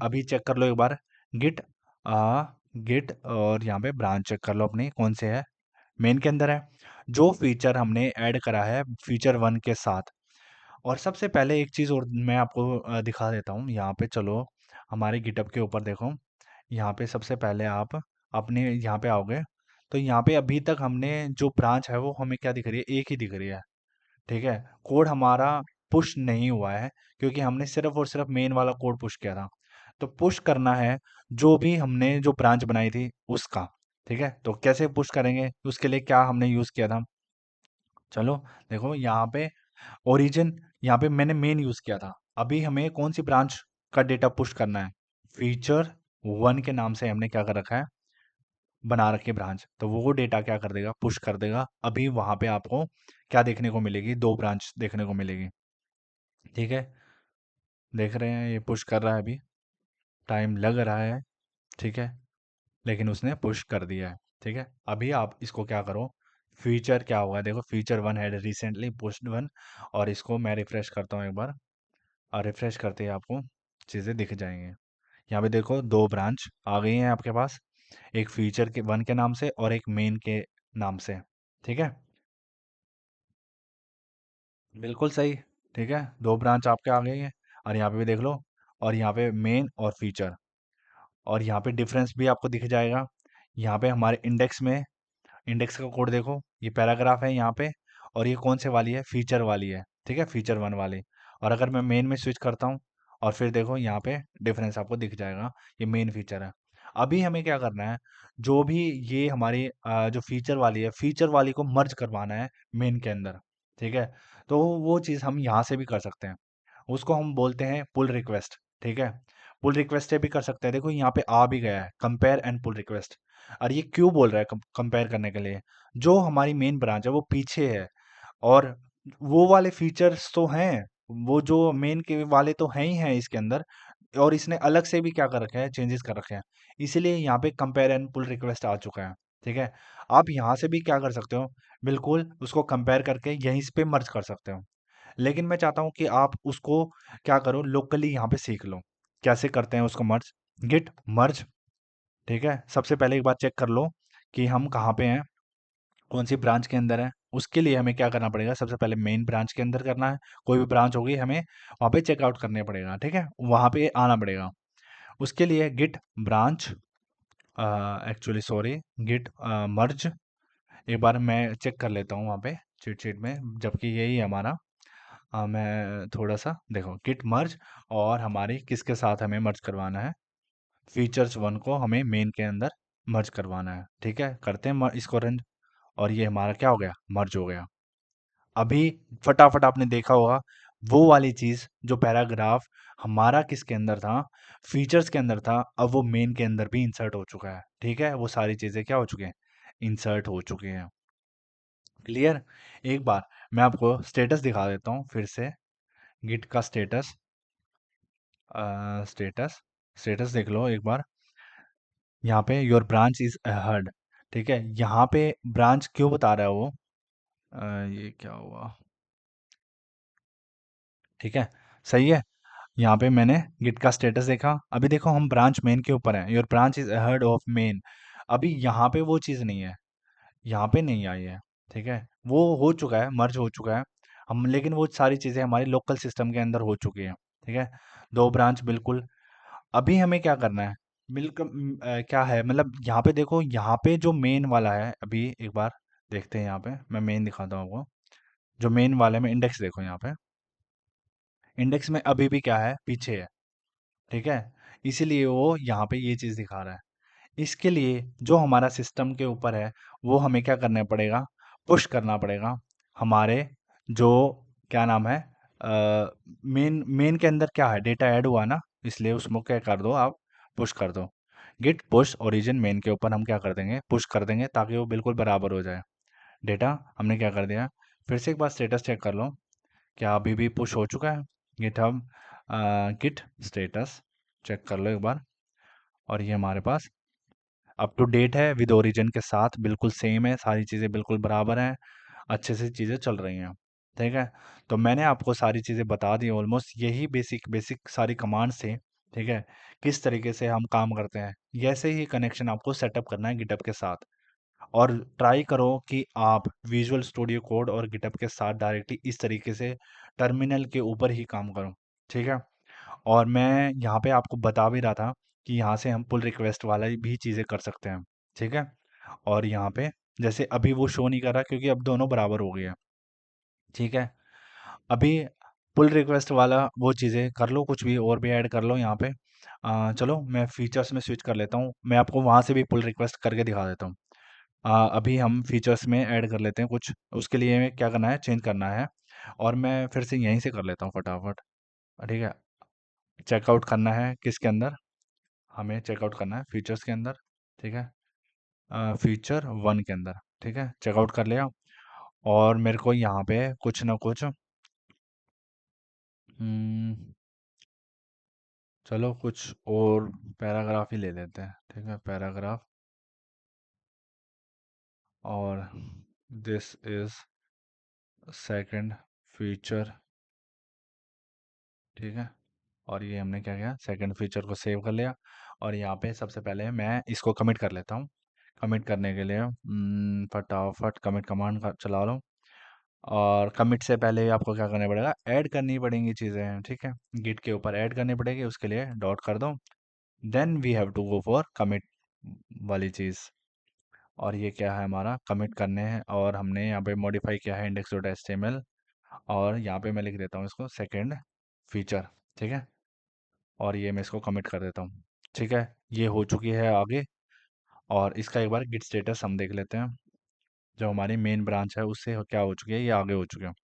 अभी चेक कर लो एक बार, गिट आ गिट, और यहाँ पे ब्रांच चेक कर लो अपनी कौन से है, मेन के अंदर है, जो फीचर हमने ऐड करा है फीचर वन के साथ। और सबसे पहले एक चीज़ और मैं आपको दिखा देता हूँ, यहाँ पे चलो हमारे गिटअप के ऊपर देखो। यहाँ पे सबसे पहले आप अपने यहाँ पे आओगे, तो यहाँ पे अभी तक हमने जो ब्रांच है वो हमें क्या दिख रही है, एक ही दिख रही है, ठीक है। कोड हमारा पुश नहीं हुआ है, क्योंकि हमने सिर्फ और सिर्फ मेन वाला कोड पुश किया था। तो पुश करना है जो भी हमने जो ब्रांच बनाई थी उसका, ठीक है। तो कैसे पुश करेंगे, उसके लिए क्या हमने यूज़ किया था, चलो देखो यहाँ पे ओरिजिन, यहाँ पे मैंने मेन यूज़ किया था। अभी हमें कौन सी ब्रांच का डेटा पुश करना है, फीचर वन के नाम से हमने क्या कर रखा है, बना रखी ब्रांच। तो वो डेटा क्या कर देगा, पुश कर देगा। अभी वहां पे आपको क्या देखने को मिलेगी, दो ब्रांच देखने को मिलेगी, ठीक है। देख रहे हैं ये पुश कर रहा है, अभी टाइम लग रहा है, ठीक है, लेकिन उसने पुश कर दिया है, ठीक है। अभी आप इसको क्या करो, फीचर क्या होगा, देखो feature one had recently pushed one, और इसको मैं रिफ्रेश करता हूँ एक बार, और रिफ्रेश करते ही आपको चीज़ें दिख जाएंगी। यहाँ पे देखो दो ब्रांच आ गई हैं आपके पास, एक फीचर के वन के नाम से और एक मेन के नाम से, ठीक है। बिल्कुल सही, ठीक है, दो ब्रांच आपके आ गई है। और यहाँ पे भी देख लो, और यहाँ पे मेन और फीचर, और यहाँ पे डिफरेंस भी आपको दिख जाएगा। यहाँ पे हमारे इंडेक्स में, इंडेक्स का कोड देखो, ये पैराग्राफ है यहाँ पे, और ये कौन से वाली है, फीचर वाली है, ठीक है, फीचर वन वाली। और अगर मैं मेन में स्विच करता हूँ, और फिर देखो यहाँ पे डिफरेंस आपको दिख जाएगा, ये मेन फीचर है। अभी हमें क्या करना है, जो भी ये हमारी जो फीचर वाली है, फीचर वाली को मर्ज करवाना है मेन के अंदर, ठीक है। तो वो चीज़ हम यहाँ से भी कर सकते हैं, उसको हम बोलते हैं पुल रिक्वेस्ट, ठीक है। पुल रिक्वेस्ट से भी कर सकते हैं, देखो यहाँ पे आ भी गया है, कंपेयर एंड पुल रिक्वेस्ट। और ये क्यों बोल रहा है कंपेयर करने के लिए, जो हमारी मेन ब्रांच है वो पीछे है, और वो वाले फीचर्स तो हैं, वो जो मेन के वाले तो हैं ही हैं इसके अंदर, और इसने अलग से भी क्या कर रखे हैं, चेंजेस कर रखे हैं। इसीलिए यहाँ पे कंपेयर एंड पुल रिक्वेस्ट आ चुका है, ठीक है। आप यहाँ से भी क्या कर सकते हो, बिल्कुल उसको कंपेयर करके यहीं पे मर्ज कर सकते हो। लेकिन मैं चाहता हूँ कि आप उसको क्या करो, लोकली यहाँ पे सीख लो कैसे करते हैं उसको मर्ज, गिट मर्ज, ठीक है। सबसे पहले एक बार चेक कर लो कि हम कहाँ पे हैं, कौन सी ब्रांच के अंदर है, उसके लिए हमें क्या करना पड़ेगा, सबसे पहले मेन ब्रांच के अंदर करना है। कोई भी ब्रांच होगी हमें वहाँ पे चेकआउट करने पड़ेगा, ठीक है, वहाँ पे आना पड़ेगा। उसके लिए git branch, actually sorry, git merge, एक बार मैं चेक कर लेता हूँ वहाँ पे चीट शीट में, जबकि यही है हमारा। मैं थोड़ा सा देखो, गिट मर्ज और हमारी किसके साथ हमें मर्ज करवाना है, फीचर्स वन को हमें मेन के अंदर मर्ज करवाना है, ठीक है, करते हैं इसको रन। और ये हमारा क्या हो गया, मर्ज हो गया। अभी फटाफट आपने देखा होगा, वो वाली चीज जो पैराग्राफ हमारा किसके अंदर था, फीचर्स के अंदर था, अब वो मेन के अंदर भी इंसर्ट हो चुका है, ठीक है, वो सारी चीजें क्या हो चुकी हैं, इंसर्ट हो चुकी हैं। क्लियर। एक बार मैं आपको स्टेटस दिखा देता हूँ फिर से, गिट का स्टेटस, स्टेटस, स्टेटस देख लो एक बार। यहाँ पे योर ब्रांच इज हर्ड, ठीक है, यहाँ पे ब्रांच क्यों बता रहा है वो, ये क्या हुआ, ठीक है, सही है। यहाँ पे मैंने गिट का स्टेटस देखा, अभी देखो हम ब्रांच मेन के ऊपर हैं, your branch is ahead of main. अभी यहाँ पे वो चीज़ नहीं है, यहाँ पे नहीं आई है, ठीक है, वो हो चुका है, मर्ज हो चुका है। हम लेकिन वो सारी चीज़ें हमारी लोकल सिस्टम के अंदर हो चुकी हैं, ठीक है, दो ब्रांच बिल्कुल। अभी हमें क्या करना है, बिल्कुल क्या है, मतलब यहाँ पे देखो, यहाँ पे जो मेन वाला है, अभी एक बार देखते हैं, यहाँ पे मैं मेन दिखाता हूँ आपको। जो मेन वाले में इंडेक्स देखो, यहाँ पे इंडेक्स में अभी भी क्या है, पीछे है, ठीक है, इसीलिए वो यहाँ पे ये चीज़ दिखा रहा है। इसके लिए जो हमारा सिस्टम के ऊपर है, वो हमें क्या करना पड़ेगा, पुश करना पड़ेगा हमारे जो, क्या नाम है, मेन मेन के अंदर क्या है, डेटा ऐड हुआ ना, इसलिए उसमें क्या कर दो आप, पुश कर दो। गिट पुश ओरिजिन मेन के ऊपर हम क्या कर देंगे, पुश कर देंगे, ताकि वो बिल्कुल बराबर हो जाए। डेटा हमने क्या कर दिया, फिर से एक बार स्टेटस चेक कर लो, क्या अभी भी पुश हो चुका है, गिटहब गिट स्टेटस चेक कर लो एक बार। और ये हमारे पास अप टू डेट है, विद ओरिजिन के साथ बिल्कुल सेम है, सारी चीज़ें बिल्कुल बराबर हैं, अच्छे से चीज़ें चल रही हैं, ठीक है। तो मैंने आपको सारी चीज़ें बता दी, ऑलमोस्ट यही बेसिक बेसिक सारी कमांड्स थे, ठीक है, किस तरीके से हम काम करते हैं। ऐसे ही कनेक्शन आपको सेटअप करना है गिटहब के साथ, और ट्राई करो कि आप विजुअल स्टूडियो कोड और गिटहब के साथ डायरेक्टली इस तरीके से टर्मिनल के ऊपर ही काम करो, ठीक है। और मैं यहाँ पे आपको बता भी रहा था कि यहाँ से हम पुल रिक्वेस्ट वाला भी चीज़ें कर सकते हैं, ठीक है। और यहाँ पे जैसे अभी वो शो नहीं कर रहा, क्योंकि अब दोनों बराबर हो गए हैं, ठीक है। अभी पुल रिक्वेस्ट वाला वो चीज़ें कर लो, कुछ भी और भी ऐड कर लो यहाँ पे। चलो मैं फीचर्स में स्विच कर लेता हूँ, मैं आपको वहाँ से भी पुल रिक्वेस्ट करके दिखा देता हूँ। अभी हम फीचर्स में ऐड कर लेते हैं कुछ, उसके लिए हमें क्या करना है, चेंज करना है। और मैं फिर से यहीं से कर लेता हूँ फटाफट, ठीक है। चेकआउट करना है किसके अंदर, हमें चेकआउट करना है फीचर्स के अंदर, ठीक है, फीचर वन के अंदर, ठीक है, चेकआउट कर लिया। और मेरे को यहाँ पे कुछ ना कुछ, हम्म, चलो कुछ और पैराग्राफ ही ले लेते हैं, ठीक है, पैराग्राफ, और दिस इज सेकंड फीचर, ठीक है। और ये हमने क्या किया, सेकंड फीचर को सेव कर लिया। और यहाँ पे सबसे पहले मैं इसको कमिट कर लेता हूँ। कमिट करने के लिए फटाफट कमिट कमांड का चला लो। और कमिट से पहले आपको क्या करना पड़ेगा, ऐड करनी पड़ेंगी चीज़ें, ठीक है, गिट के ऊपर ऐड करनी पड़ेगी, उसके लिए डॉट कर दो। Then we have to go for commit वाली चीज़। और ये क्या है, हमारा कमिट करने हैं, और हमने यहाँ पे मॉडिफाई किया है index dot H T M L. और यहाँ पे मैं लिख देता हूँ इसको सेकेंड फीचर, ठीक है। और ये मैं इसको कमिट कर देता हूँ, ठीक है, ये हो चुकी है आगे। और इसका एक बार गिट स्टेटस हम देख लेते हैं, जो हमारी मेन ब्रांच है उससे क्या हो चुकी है, ये आगे हो चुके हैं,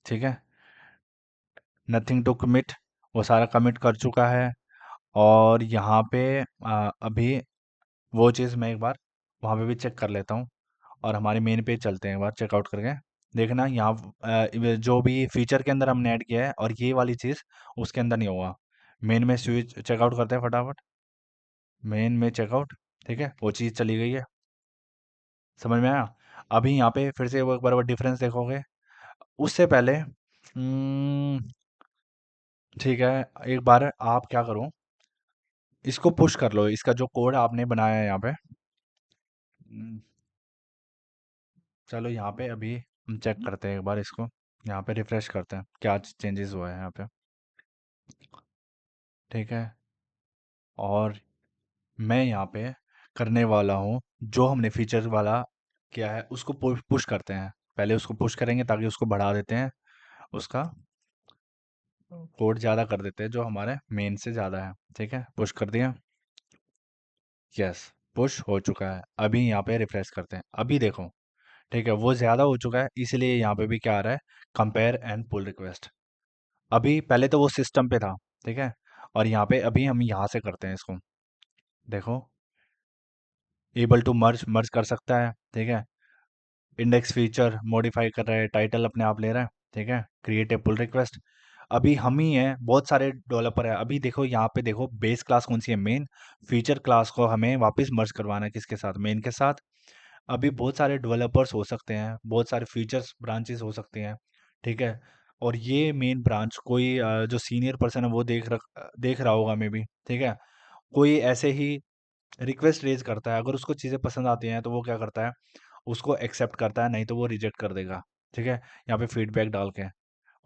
ठीक है। नथिंग टू कमिट, वो सारा कमिट कर चुका है। और यहाँ पे अभी वो चीज़ मैं एक बार वहाँ पे भी चेक कर लेता हूँ। और हमारे मेन पेज चलते हैं एक बार चेकआउट करके, देखना यहाँ जो भी फीचर के अंदर हमने ऐड किया है, और ये वाली चीज़ उसके अंदर नहीं होगा। मेन में स्विच चेकआउट करते हैं फटाफट, मेन में चेकआउट, ठीक है, वो चीज़ चली गई है, समझ में आया। अभी यहाँ पे फिर से वो एक बार डिफरेंस देखोगे, उससे पहले ठीक है, एक बार आप क्या करो, इसको पुश कर लो, इसका जो कोड आपने बनाया है यहाँ पे, चलो यहाँ पे अभी हम चेक करते हैं एक बार इसको। यहाँ पे रिफ्रेश करते हैं क्या चेंजेस हुआ है यहाँ पे। ठीक है। और मैं यहाँ पे करने वाला हूँ, जो हमने फीचर वाला किया है उसको पुश करते हैं। पहले उसको पुश करेंगे ताकि उसको बढ़ा देते हैं, उसका कोड ज़्यादा कर देते हैं जो हमारे मेन से ज़्यादा है। ठीक है, पुश कर दिया। यस, पुश हो चुका है। अभी यहाँ पे रिफ्रेश करते हैं, अभी देखो। ठीक है, वो ज़्यादा हो चुका है, इसलिए यहाँ पे भी क्या आ रहा है, कंपेयर एंड पुल रिक्वेस्ट। अभी पहले तो वो सिस्टम पे था। ठीक है, और यहाँ पे अभी हम यहाँ से करते हैं इसको। देखो, एबल टू मर्ज मर्ज कर सकता है। ठीक है, इंडेक्स फीचर मॉडिफाई कर रहा है, टाइटल अपने आप ले रहा है। ठीक है, क्रिएट ए पुल रिक्वेस्ट। अभी हम ही हैं, बहुत सारे डेवलपर है। अभी देखो यहाँ पे, देखो बेस क्लास कौन सी है, मेन। फीचर क्लास को हमें वापस मर्ज करवाना है किसके साथ, मेन के साथ। अभी बहुत सारे डेवलपर्स हो सकते हैं, बहुत सारे फीचर्स ब्रांचेस हो सकते हैं। ठीक है, और ये मेन ब्रांच कोई जो सीनियर पर्सन है वो देख रहा होगा मे बी। ठीक है, कोई ऐसे ही रिक्वेस्ट रेज करता है, अगर उसको चीज़ें पसंद आती हैं तो वो क्या करता है, उसको एक्सेप्ट करता है, नहीं तो वो रिजेक्ट कर देगा। ठीक है, यहाँ पे फीडबैक डाल के।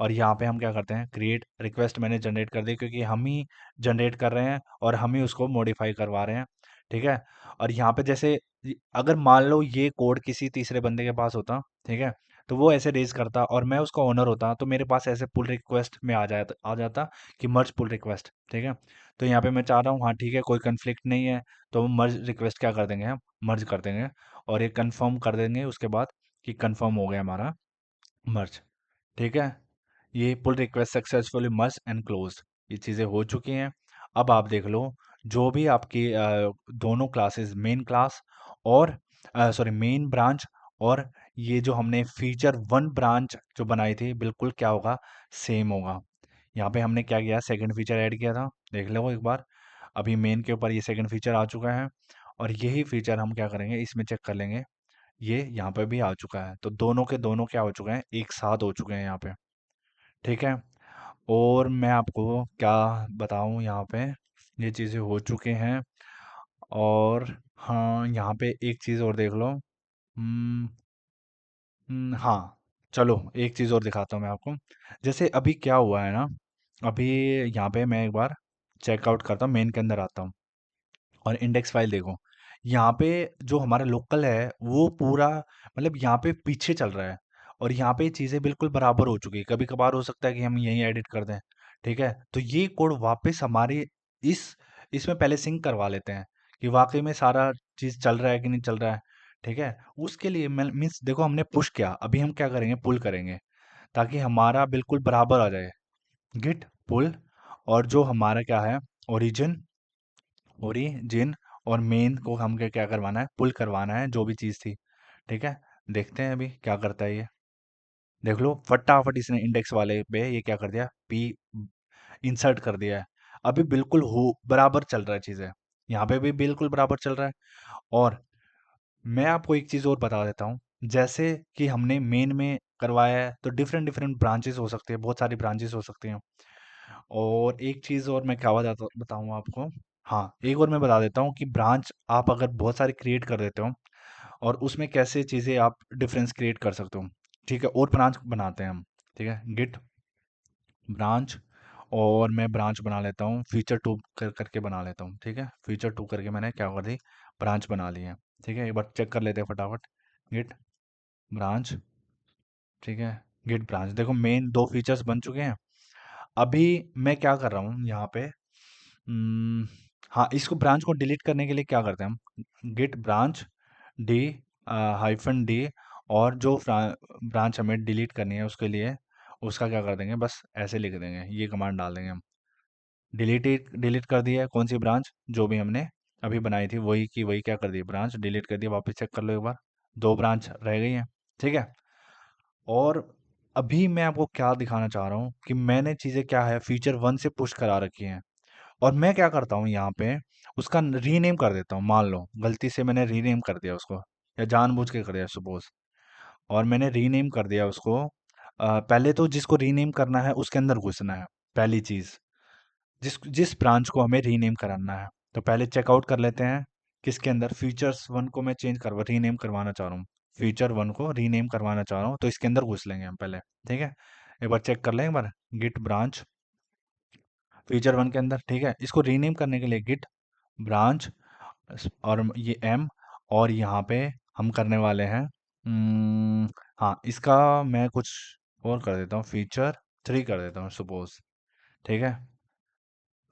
और यहाँ पे हम क्या करते हैं, क्रिएट रिक्वेस्ट मैंने जनरेट कर दी, क्योंकि हम ही जनरेट कर रहे हैं और हम ही उसको मॉडिफाई करवा रहे हैं। ठीक है, और यहाँ पे जैसे अगर मान लो ये कोड किसी तीसरे बंदे के पास होता, ठीक है, तो वो ऐसे रेज करता और मैं उसका ओनर होता, तो मेरे पास ऐसे पुल रिक्वेस्ट में आ जाता कि मर्ज पुल रिक्वेस्ट। ठीक है, तो यहाँ पे मैं चाह रहा हूँ, हाँ ठीक है, कोई कन्फ्लिक्ट नहीं है, तो मर्ज रिक्वेस्ट क्या कर देंगे, हम मर्ज कर देंगे और ये कंफर्म कर देंगे उसके बाद कि कंफर्म हो गया हमारा मर्ज। ठीक है, ये pull request successfully merge and closed, ये चीज़ें हो चुकी हैं। अब आप देख लो, जो भी आपकी दोनों क्लासेस, मेन क्लास और सॉरी मेन ब्रांच, और ये जो हमने फीचर वन ब्रांच जो बनाई थी, बिल्कुल क्या होगा, सेम होगा। यहाँ पे हमने क्या किया, सेकंड फीचर ऐड किया था, देख लो एक बार। अभी मेन के ऊपर ये सेकंड फीचर आ चुका है, और यही फीचर हम क्या करेंगे, इसमें चेक कर लेंगे, ये यहाँ पे भी आ चुका है। तो दोनों के दोनों क्या हो चुके हैं, एक साथ हो चुके हैं यहाँ पे। ठीक है, और मैं आपको क्या बताऊँ यहाँ पे, ये चीज़ें हो चुके हैं। और हाँ, यहाँ पे एक चीज़ और देख लो। हाँ, चलो एक चीज़ और दिखाता हूँ मैं आपको। जैसे अभी क्या हुआ है ना, अभी यहाँ पे मैं एक बार चेकआउट करता हूँ, मेन के अंदर आता हूँ और इंडेक्स फाइल देखो। यहाँ पे जो हमारा लोकल है वो पूरा, मतलब यहाँ पे पीछे चल रहा है, और यहाँ पे चीज़ें बिल्कुल बराबर हो चुकी है। कभी कभार हो सकता है कि हम यहीं एडिट कर दें। ठीक है, तो ये कोड वापस हमारे इस इसमें पहले सिंक करवा लेते हैं कि वाकई में सारा चीज़ चल रहा है कि नहीं चल रहा है। ठीक है, उसके लिए मीन्स देखो, हमने पुश किया, अभी हम क्या करेंगे, पुल करेंगे ताकि हमारा बिल्कुल बराबर आ जाए। गिट पुल, और जो हमारा क्या है, ओरिजिन ओरिजिन और मेन को हम क्या करवाना है, पुल करवाना है, जो भी चीज़ थी। ठीक है, देखते हैं अभी क्या करता है ये। देख लो, फटाफट इसने इंडेक्स वाले पे ये क्या कर दिया, पी इंसर्ट कर दिया है। अभी बिल्कुल हो बराबर चल रहा है चीज़ें, यहाँ पे भी बिल्कुल बराबर चल रहा है। और मैं आपको एक चीज़ और बता देता हूँ, जैसे कि हमने मेन में करवाया है, तो डिफरेंट डिफरेंट ब्रांचेस हो सकते हैं, बहुत सारी ब्रांचेस हो सकती हैं। और एक चीज़ और मैं क्या बताऊँ आपको, हाँ, एक और मैं बता देता हूँ कि ब्रांच आप अगर बहुत सारे क्रिएट कर देते हो, और उसमें कैसे चीज़ें आप डिफरेंस क्रिएट कर सकते हो। ठीक है, और ब्रांच बनाते हैं हम। ठीक है, गिट ब्रांच, और मैं ब्रांच बना लेता हूँ, फीचर टू करके बना लेता हूँ। ठीक है, फीचर टू करके मैंने क्या कर दी, ब्रांच बना ली है। ठीक है, एक बार चेक कर लेते हैं फटाफट, गिट ब्रांच। ठीक है, गिट ब्रांच, देखो मेन दो फीचर्स बन चुके हैं। अभी मैं क्या कर रहा हूँ यहाँ पे, हम्म, हाँ, इसको ब्रांच को डिलीट करने के लिए क्या करते हैं हम, git branch D hyphen D, और जो ब्रांच हमें डिलीट करनी है उसके लिए उसका क्या कर देंगे, बस ऐसे लिख देंगे, ये कमांड डाल देंगे हम। डिलीट कर दिया है, कौन सी ब्रांच, जो भी हमने अभी बनाई थी वही की वही क्या कर दी, ब्रांच डिलीट कर दिया। वापस चेक कर लो एक बार, दो ब्रांच रह गई हैं। ठीक है, और अभी मैं आपको क्या दिखाना चाह रहा हूँ कि मैंने चीज़ें क्या है, फीचर वन से पुश करा रखी हैं, और मैं क्या करता हूँ यहाँ पे, उसका रीनेम कर देता हूँ। मान लो गलती से मैंने रीनेम कर दिया उसको, या जानबूझ के कर दिया सपोज, और मैंने रीनेम कर दिया उसको। पहले तो जिसको रीनेम करना है उसके अंदर घुसना है, पहली चीज़, जिस जिस ब्रांच को हमें रीनेम कराना है। तो पहले चेकआउट कर लेते हैं किसके अंदर, फीचर्स वन को मैं चेंज करवा रीनेम करवाना चाह रहा हूँ। फीचर वन को रीनेम करवाना चाह रहा हूँ, तो इसके अंदर घुस लेंगे हम पहले। ठीक है, एक बार चेक कर लें, एक बार गिट ब्रांच फीचर वन के अंदर। ठीक है, इसको रीनेम करने के लिए गिट ब्रांच और ये एम, और यहाँ पे हम करने वाले हैं हाँ, इसका मैं कुछ और कर देता हूँ, फीचर थ्री कर देता हूँ सपोज। ठीक है,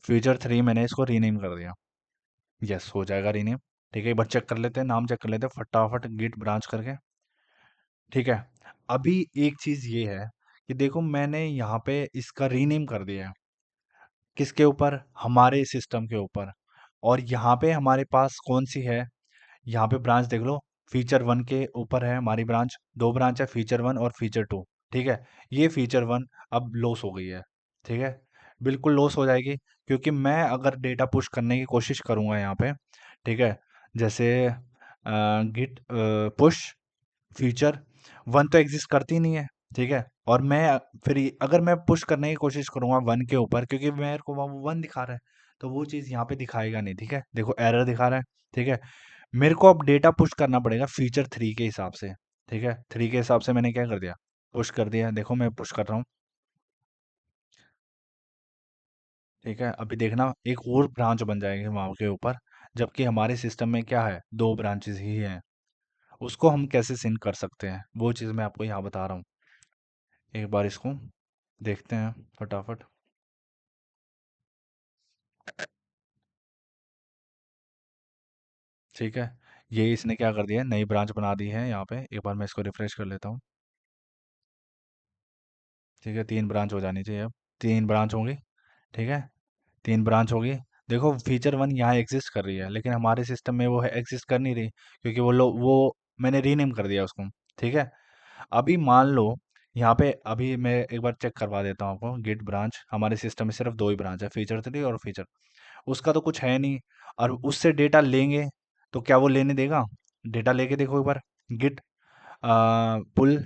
फीचर थ्री मैंने इसको रीनेम कर दिया। यस, हो जाएगा रीनेम। ठीक है, एक बार चेक कर लेते हैं, नाम चेक कर लेते हैं फटाफट गिट ब्रांच करके। ठीक है, अभी एक चीज़ ये है कि देखो मैंने यहाँ पे इसका रीनेम कर दिया है, किसके ऊपर, हमारे सिस्टम के ऊपर। और यहाँ पे हमारे पास कौन सी है, यहाँ पे ब्रांच देख लो, फीचर वन के ऊपर है हमारी ब्रांच, दो ब्रांच है, फीचर वन और फीचर टू। ठीक है, ये फीचर वन अब लॉस हो गई है। ठीक है, बिल्कुल लॉस हो जाएगी, क्योंकि मैं अगर डेटा पुश करने की कोशिश करूंगा यहाँ पे, ठीक है, जैसे गिट पुश फीचर वन तो एग्जिस्ट करती नहीं है। ठीक है, और फिर अगर मैं पुश करने की कोशिश करूंगा वन के ऊपर, क्योंकि मेरे को वहाँ वन दिखा रहा है, तो वो चीज़ यहाँ पे दिखाएगा नहीं। ठीक है, देखो एरर दिखा रहा है। ठीक है, मेरे को अब डेटा पुश करना पड़ेगा फीचर थ्री के हिसाब से। ठीक है, थ्री के हिसाब से मैंने क्या कर दिया, पुश कर दिया। देखो मैं पुश कर रहा हूँ। ठीक है, अभी देखना एक और ब्रांच बन जाएगी वहाँ के ऊपर, जबकि हमारे सिस्टम में क्या है, दो ब्रांचेस ही हैं। उसको हम कैसे सिंक कर सकते हैं, वो चीज़ मैं आपको यहाँ बता रहा हूँ। एक बार इसको देखते हैं फटाफट। ठीक है, ये इसने क्या कर दिया है, नई ब्रांच बना दी है यहाँ पे। एक बार मैं इसको रिफ्रेश कर लेता हूँ। ठीक है, तीन ब्रांच हो जानी चाहिए अब, तीन ब्रांच होंगी। ठीक है, तीन ब्रांच होगी। देखो फीचर वन यहाँ एग्जिस्ट कर रही है, लेकिन हमारे सिस्टम में वो है एग्जिस्ट कर नहीं रही, क्योंकि वो मैंने रीनेम कर दिया उसको। ठीक है, अभी मान लो यहाँ पे, अभी मैं एक बार चेक करवा देता हूँ आपको, गिट ब्रांच हमारे सिस्टम में सिर्फ दो ही ब्रांच है, फीचर थ्री और फीचर, उसका तो कुछ है नहीं। और उससे डेटा लेंगे तो क्या वो लेने देगा, डेटा लेके देखो एक बार, गिट पुल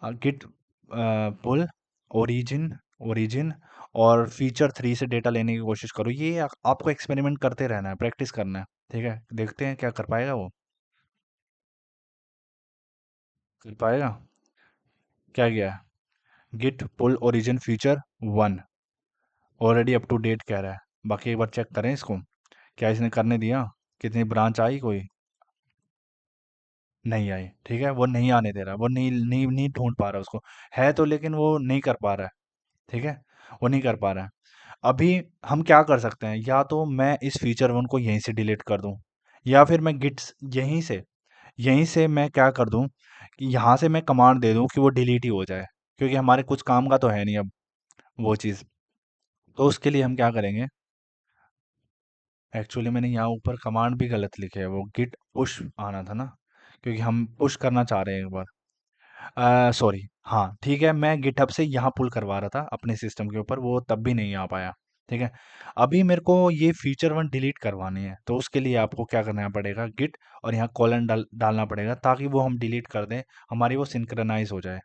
गिट पुल ओरिजिन ओरिजिन और फीचर थ्री से डेटा लेने की कोशिश करो। ये आपको एक्सपेरिमेंट करते रहना है, प्रैक्टिस करना है। ठीक है, देखते हैं क्या कर पाएगा वो, कर पाएगा। क्या गया, git pull origin feature one already up to date कह रहा है। बाकी एक बार चेक करें इसको, क्या इसने करने दिया, कितनी ब्रांच आई, कोई नहीं आई। ठीक है, वो नहीं आने दे रहा, वो नहीं नहीं नहीं ढूंढ पा रहा उसको, है तो, लेकिन वो नहीं कर पा रहा है। ठीक है, वो नहीं कर पा रहा है। अभी हम क्या कर सकते हैं, या तो मैं इस फीचर वन को यहीं से डिलीट कर दूं, या फिर मैं गिट्स यहीं से मैं क्या कर दूं कि यहाँ से मैं कमांड दे दूं कि वो डिलीट ही हो जाए, क्योंकि हमारे कुछ काम का तो है नहीं अब वो चीज़। तो उसके लिए हम क्या करेंगे, एक्चुअली मैंने यहाँ ऊपर कमांड भी गलत लिखे है, वो गिट पुश आना था ना, क्योंकि हम पुश करना चाह रहे हैं एक बार। सॉरी, हाँ ठीक है, मैं गिटहब से यहाँ पुल करवा रहा था अपने सिस्टम के ऊपर, वो तब भी नहीं आ पाया। ठीक है, अभी मेरे को ये फीचर वन डिलीट करवानी है, तो उसके लिए आपको क्या करना पड़ेगा, गिट और यहाँ कॉलन डालना पड़ेगा, ताकि वो हम डिलीट कर दें, हमारी वो सिंक्रोनाइज हो जाए।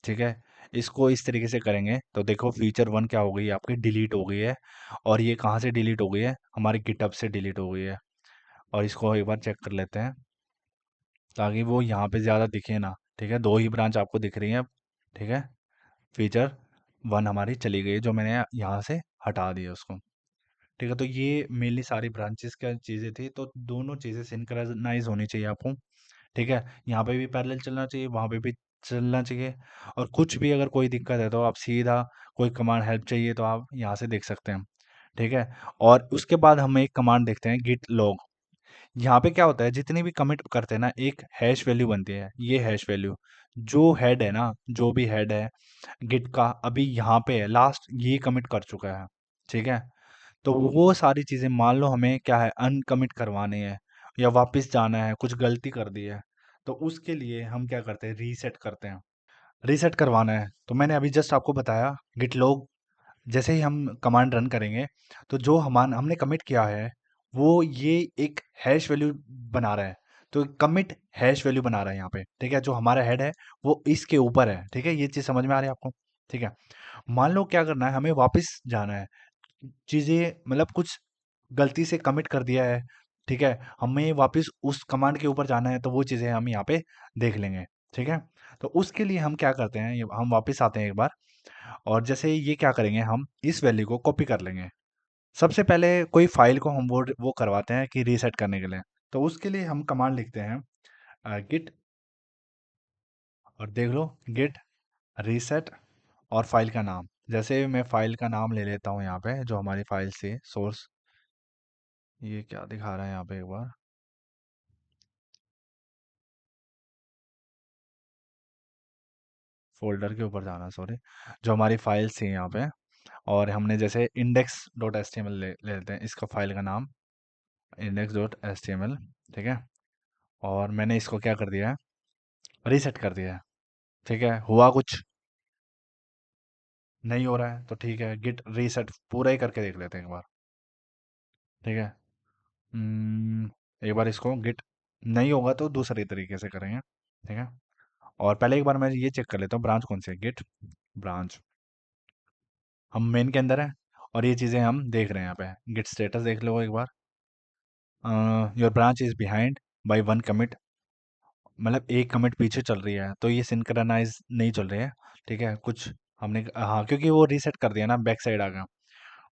ठीक है, इसको इस तरीके से करेंगे तो देखो फीचर वन क्या हो गई, आपकी डिलीट हो गई है। और ये कहाँ से डिलीट हो गई है, हमारे गिटहब से डिलीट हो गई है। और इसको एक बार चेक कर लेते हैं, ताकि वो यहाँ पे ज़्यादा दिखे ना। ठीक है, दो ही ब्रांच आपको दिख रही है अब। ठीक है, फीचर वन हमारी चली गई, जो मैंने यहाँ से हटा दी है उसको। ठीक है, तो ये मेनली सारी ब्रांचेस का चीज़ें थी, तो दोनों चीज़ें सिंक्रोनाइज होनी चाहिए आपको। ठीक है, यहाँ पे भी पैरेलल चलना चाहिए, वहाँ पे भी चलना चाहिए। और कुछ भी अगर कोई दिक्कत है तो आप सीधा, कोई कमांड हेल्प चाहिए तो आप यहाँ से देख सकते हैं। ठीक है, और उसके बाद हम एक कमांड देखते हैं, गिट लॉग। यहाँ पे क्या होता है, जितनी भी कमिट करते हैं ना, एक हैश वैल्यू बनती है, ये हैश वैल्यू, जो हेड है ना, जो भी हेड है गिट का, अभी यहाँ पे है लास्ट, ये कमिट कर चुका है। ठीक है, तो वो सारी चीज़ें मान लो हमें क्या है, अनकमिट करवाने हैं, या वापस जाना है, कुछ गलती कर दी है, तो उसके लिए हम क्या करते हैं, रीसेट करते हैं। रीसेट करवाना है तो मैंने अभी जस्ट आपको बताया, गिट लॉग, जैसे ही हम कमांड रन करेंगे, तो जो हमने कमिट किया है, वो ये एक हैश वैल्यू बना रहा है। तो कमिट हैश वैल्यू बना रहा है यहाँ पे। ठीक है, जो हमारा हेड है वो इसके ऊपर है। ठीक है, ये चीज़ समझ में आ रही है आपको। ठीक है, मान लो क्या करना है, हमें वापस जाना है, चीज़ें मतलब कुछ गलती से कमिट कर दिया है। ठीक है, हमें वापस उस कमांड के ऊपर जाना है तो वो चीज़ें हम यहाँ पे देख लेंगे। ठीक है, तो उसके लिए हम क्या करते हैं, हम वापस आते हैं एक बार, और जैसे ये क्या करेंगे, हम इस वैल्यू को कॉपी कर लेंगे। सबसे पहले कोई फाइल को हम वो करवाते हैं कि रीसेट करने के लिए, तो उसके लिए हम कमांड लिखते हैं गिट, और देख लो गिट रीसेट और फाइल का नाम। जैसे मैं फाइल का नाम ले लेता हूँ यहाँ पे, जो हमारी फाइल से सोर्स, ये क्या दिखा रहा है यहाँ पे, एक बार फोल्डर के ऊपर जाना, सॉरी, जो हमारी फाइल थी यहाँ पे, और हमने जैसे index dot H T M L ले लेते हैं इसका फाइल का नाम, index dot H T M L. ठीक है, और मैंने इसको क्या कर दिया है, रीसेट कर दिया है। ठीक है, हुआ कुछ नहीं हो रहा है तो ठीक है, गिट रीसेट पूरा ही करके देख लेते हैं एक बार। ठीक है, एक बार इसको गिट, नहीं होगा तो दूसरे तरीके से करेंगे। ठीक है, और पहले एक बार मैं ये चेक कर लेता हूँ ब्रांच कौन सी है, गिट ब्रांच, हम मेन के अंदर हैं, और ये चीज़ें हम देख रहे हैं यहाँ पे। गिट स्टेटस देख लो एक बार, your branch is behind by one commit, मतलब एक कमिट पीछे चल रही है, तो ये सिंक्रोनाइज नहीं चल रही है। ठीक है, कुछ हमने, हाँ, क्योंकि वो रीसेट कर दिया ना, बैक साइड आ गया।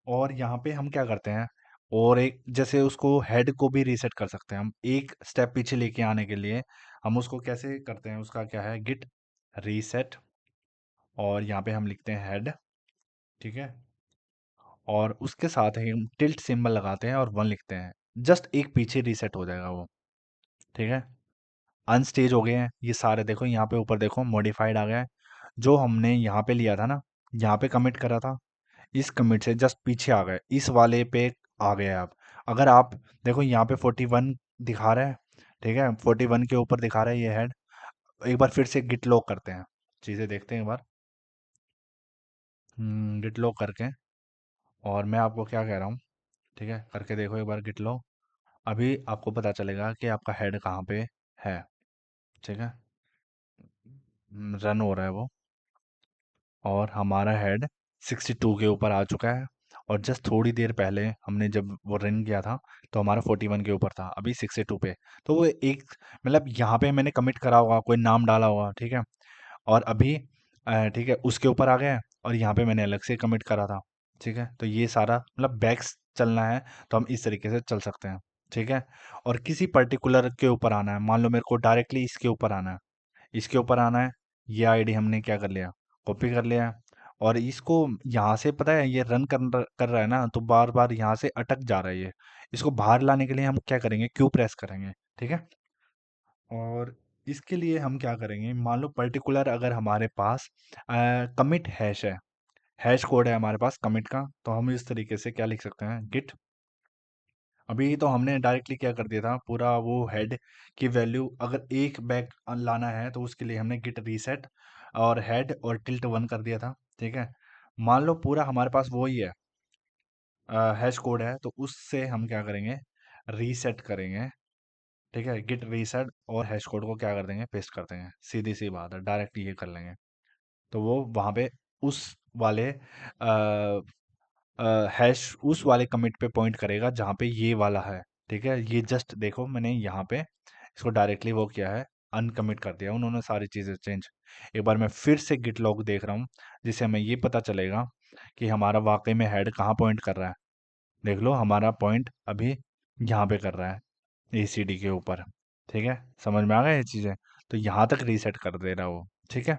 और यहाँ पे हम क्या करते हैं, और एक जैसे उसको हेड को भी रीसेट कर सकते हैं हम, एक स्टेप पीछे लेके आने के लिए हम उसको कैसे करते हैं, उसका क्या है, गिट रीसेट, और यहाँ पे हम लिखते हैं हेड। ठीक है, और उसके साथ ही हम टिल्ट सिंबल लगाते हैं और वन लिखते हैं, जस्ट एक पीछे रीसेट हो जाएगा वो। ठीक है, अनस्टेज हो गए हैं ये सारे, देखो यहाँ पे ऊपर देखो मॉडिफाइड आ गया है, जो हमने यहाँ पे लिया था ना, यहाँ पे कमिट करा था, इस कमिट से जस्ट पीछे आ गए, इस वाले पे आ गए आप। अगर आप देखो यहाँ पे 41 दिखा रहा है, ठीक है, 41 के ऊपर दिखा रहा है ये हेड। एक बार फिर से गिट लॉक करते हैं, चीज़ें देखते हैं एक बार, गिट लॉक करके, और मैं आपको क्या कह रहा हूँ, ठीक है, करके देखो एक बार गिट लॉक, अभी आपको पता चलेगा कि आपका हेड कहाँ पे है। ठीक है, रन हो रहा है वो, और हमारा हेड 62 के ऊपर आ चुका है, और जस्ट थोड़ी देर पहले हमने जब वो रन किया था तो हमारा 41 के ऊपर था, अभी 62 पे। तो वो एक, मतलब यहाँ पे मैंने कमिट करा होगा, कोई नाम डाला होगा, ठीक है, और अभी ठीक है उसके ऊपर आ गया है, और यहाँ पे मैंने अलग से कमिट करा था। ठीक है, तो ये सारा मतलब बैक्स चलना है तो हम इस तरीके से चल सकते हैं। ठीक है, और किसी पर्टिकुलर के ऊपर आना है, मान लो मेरे को डायरेक्टली इसके ऊपर आना है, इसके ऊपर आना है, ये आईडी हमने क्या कर लिया, कॉपी कर लिया है, और इसको यहाँ से पता है ये रन कर रहा है ना, तो बार बार यहाँ से अटक जा रहा है ये, इसको बाहर लाने के लिए हम क्या करेंगे, क्यू प्रेस करेंगे। ठीक है, और इसके लिए हम क्या करेंगे, मान लो पर्टिकुलर अगर हमारे पास कमिट हैश है, हैश कोड है हमारे पास कमिट का, तो हम इस तरीके से क्या लिख सकते हैं, गिट, अभी तो हमने डायरेक्टली क्या कर दिया था, पूरा वो हेड की वैल्यू अगर एक बैक लाना है तो उसके लिए हमने गिट रीसेट और हेड और टिल्ट वन कर दिया था। ठीक है, मान लो पूरा हमारे पास वो ही है, हैश कोड है, तो उससे हम क्या करेंगे, रीसेट करेंगे। ठीक है, गिट रीसेट और हैश कोड को क्या कर देंगे, पेस्ट कर देंगे, सीधी सी बात है, डायरेक्ट ये कर लेंगे, तो वो वहाँ पे उस वाले हैश उस वाले कमिट पे पॉइंट करेगा जहाँ पे ये वाला है। ठीक है, ये जस्ट देखो मैंने यहाँ पे इसको डायरेक्टली वो किया है, अनकमिट कर दिया उन्होंने सारी चीज़ें चेंज। एक बार मैं फिर से गिट लॉग देख रहा हूँ, जिससे हमें ये पता चलेगा कि हमारा वाकई में हेड कहाँ पॉइंट कर रहा है। देख लो हमारा पॉइंट अभी यहाँ पे कर रहा है, ACD के ऊपर। ठीक है, समझ में आ गया ये चीज़ें, तो यहाँ तक रीसेट कर दे रहा वो। ठीक है,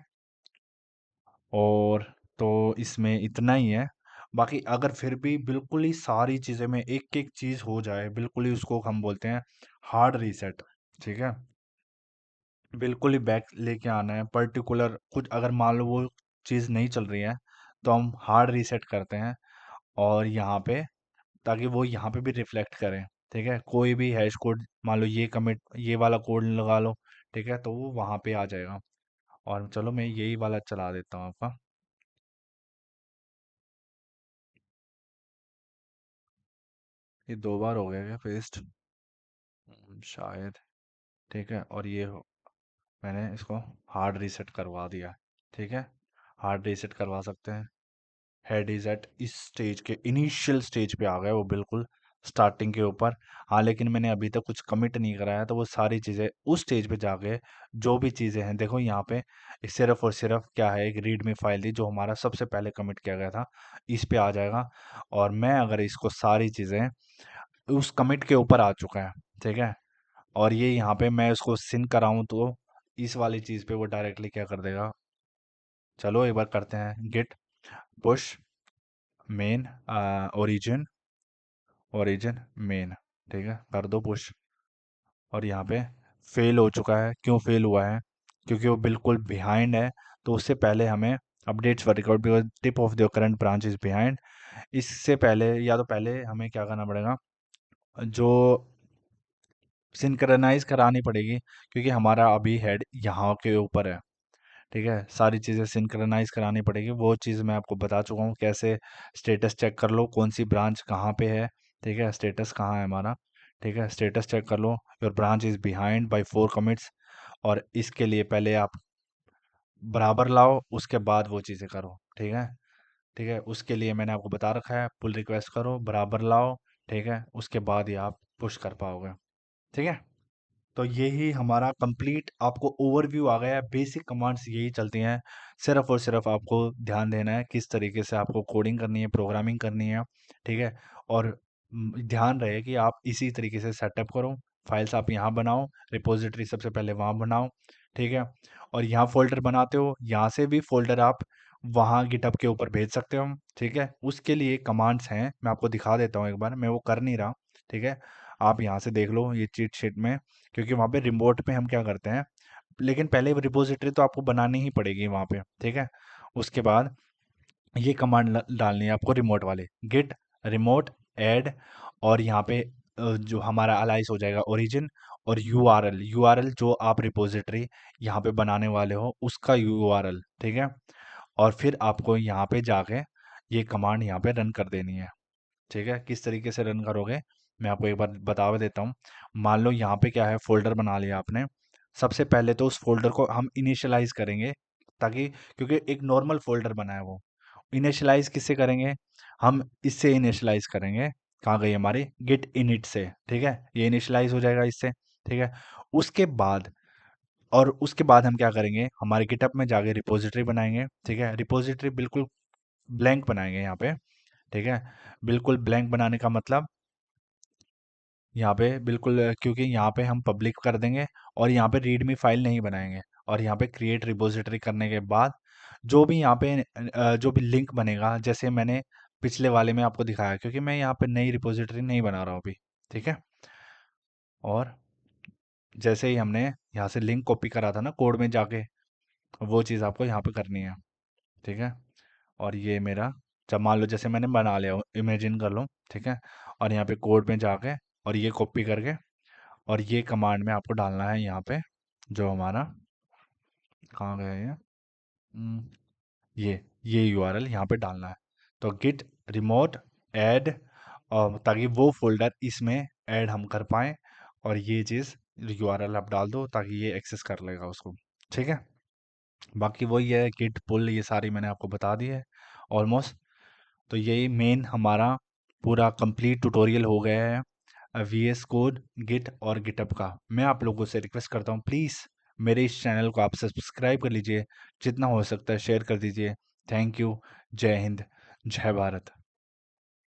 और तो इसमें इतना ही है, बाकी अगर फिर भी बिल्कुल ही सारी चीज़ें में एक एक चीज़ हो जाए, बिल्कुल ही उसको हम बोलते हैं हार्ड रीसेट। ठीक है, बिल्कुल ही बैक लेके आना है, पर्टिकुलर कुछ अगर मान लो वो चीज़ नहीं चल रही है तो हम हार्ड रीसेट करते हैं, और यहाँ पे ताकि वो यहाँ पे भी रिफ्लेक्ट करें। ठीक है, कोई भी हैश कोड मान लो ये कमिट ये वाला कोड लगा लो, ठीक है, तो वो वहाँ पे आ जाएगा। और चलो मैं यही वाला चला देता हूँ आपका, ये 2 बार हो गया क्या पेस्ट, शायद। ठीक है, और ये मैंने इसको हार्ड रीसेट करवा दिया। ठीक है, हार्ड रीसेट करवा सकते हैं, हेड इज एट इस स्टेज के इनिशियल स्टेज पे आ गया वो बिल्कुल, स्टार्टिंग के ऊपर। हाँ, लेकिन मैंने अभी तक कुछ कमिट नहीं करा है, तो वो सारी चीज़ें उस स्टेज पे जाके जो भी चीज़ें हैं, देखो यहाँ पे सिर्फ और सिर्फ क्या है, एक रीडमी फाइल थी जो हमारा सबसे पहले कमिट किया गया था, इस पे आ जाएगा। और मैं अगर इसको सारी चीज़ें उस कमिट के ऊपर आ चुका है, ठीक है, और ये यहाँ पे मैं उसको सिंक कराऊँ तो इस वाली चीज़ पे वो डायरेक्टली क्या कर देगा। चलो एक बार करते हैं, git push main origin, origin main, ठीक है, कर दो पुश। और यहाँ पे फेल हो चुका है। क्यों फेल हुआ है? क्योंकि वो बिल्कुल बिहाइंड है। तो उससे पहले हमें updates for record because tip of the current branch is behind. इससे पहले या तो पहले हमें क्या करना पड़ेगा, जो सिंक्रनाइज करानी पड़ेगी, क्योंकि हमारा अभी हेड यहाँ के ऊपर है, ठीक है, सारी चीज़ें सिंक्रनाइज करानी पड़ेगी। वो चीज़ मैं आपको बता चुका हूँ, कैसे स्टेटस चेक कर लो कौन सी ब्रांच कहाँ पे है, ठीक है, स्टेटस कहाँ है हमारा, ठीक है, स्टेटस चेक कर लो, your branch is behind by 4 commits. और इसके लिए पहले आप बराबर लाओ, उसके बाद वो चीज़ें करो, ठीक है, ठीक है, उसके लिए मैंने आपको बता रखा है, पुल रिक्वेस्ट करो, बराबर लाओ, ठीक है, उसके बाद ही आप पुश कर पाओगे, ठीक है। तो यही हमारा कंप्लीट आपको ओवरव्यू आ गया है। बेसिक कमांड्स यही चलती हैं। सिर्फ और सिर्फ आपको ध्यान देना है किस तरीके से आपको कोडिंग करनी है, प्रोग्रामिंग करनी है, ठीक है। और ध्यान रहे कि आप इसी तरीके से सेटअप करो, फाइल्स आप यहाँ बनाओ, रिपोजिटरी सबसे पहले वहाँ बनाओ, ठीक है। और यहाँ फोल्डर बनाते हो, यहाँ से भी फोल्डर आप वहाँ गिटहब के ऊपर भेज सकते हो, ठीक है। उसके लिए कमांड्स हैं, मैं आपको दिखा देता हूँ एक बार, मैं वो कर नहीं रहा, ठीक है। आप यहाँ से देख लो ये चीट शीट में, क्योंकि वहाँ पे रिमोट पे हम क्या करते हैं, लेकिन पहले रिपोजिटरी तो आपको बनानी ही पड़ेगी वहाँ पे, ठीक है। उसके बाद ये कमांड डालनी है आपको, रिमोट वाले, गिट रिमोट ऐड, और यहाँ पे जो हमारा अलाइस हो जाएगा ओरिजिन, और यूआरएल, यूआरएल जो आप रिपोजिटरी यहाँ पे बनाने वाले हो उसका यूआरएल, ठीक है। और फिर आपको यहाँ पे जाके ये कमांड यहाँ पे रन कर देनी है, ठीक है। किस तरीके से रन करोगे मैं आपको एक बार बता देता हूँ। मान लो यहाँ पे क्या है, फोल्डर बना लिया आपने। सबसे पहले तो उस फोल्डर को हम इनिशियलाइज करेंगे, ताकि, क्योंकि एक नॉर्मल फोल्डर बना है वो, इनिशियलाइज किससे करेंगे, हम इससे इनिशियलाइज करेंगे, कहाँ गई हमारी गिट इनिट से, ठीक है, ये इनिशियलाइज हो जाएगा इससे, ठीक है। उसके बाद, और उसके बाद हम क्या करेंगे, हमारे गिटअप में जाके रिपोजिटरी बनाएंगे, ठीक है। रिपोजिटरी बिल्कुल ब्लैंक बनाएंगे यहाँ पे, ठीक है। बिल्कुल ब्लैंक बनाने का मतलब, यहाँ पे बिल्कुल क्योंकि यहाँ पे हम पब्लिक कर देंगे, और यहाँ पे रीडमी फाइल नहीं बनाएंगे। और यहाँ पे क्रिएट रिपोजिटरी करने के बाद जो भी यहाँ पे जो भी लिंक बनेगा, जैसे मैंने पिछले वाले में आपको दिखाया, क्योंकि मैं यहाँ पे नई रिपोजिटरी नहीं बना रहा हूँ अभी, ठीक है। और जैसे ही हमने यहाँ से लिंक कॉपी करा था ना कोड में जाके, वो चीज़ आपको यहाँ पे करनी है, ठीक है। और ये मेरा, जब मान लो जैसे मैंने बना लिया, इमेजिन कर लो, ठीक है। और यहाँ पे कोड में जाके और ये कॉपी करके, और ये कमांड में आपको डालना है यहाँ पे, जो हमारा, कहाँ गया ये, हम्म, ये यूआरएल यहाँ पे डालना है। तो गिट रिमोट ऐड, और ताकि वो फोल्डर इसमें ऐड हम कर पाएँ, और ये चीज़ यूआरएल आप डाल दो ताकि ये एक्सेस कर लेगा उसको, ठीक है। बाकी वही है, गिट पुल ये सारी मैंने आपको बता दी है ऑलमोस्ट। तो यही मेन हमारा पूरा कंप्लीट ट्यूटोरियल हो गया है वी एस कोड, गिट और गिटअप का। मैं आप लोगों से रिक्वेस्ट करता हूँ, प्लीज़ मेरे इस चैनल को आप सब्सक्राइब कर लीजिए, जितना हो सकता है शेयर कर दीजिए। Thank you. जय हिंद, जय भारत।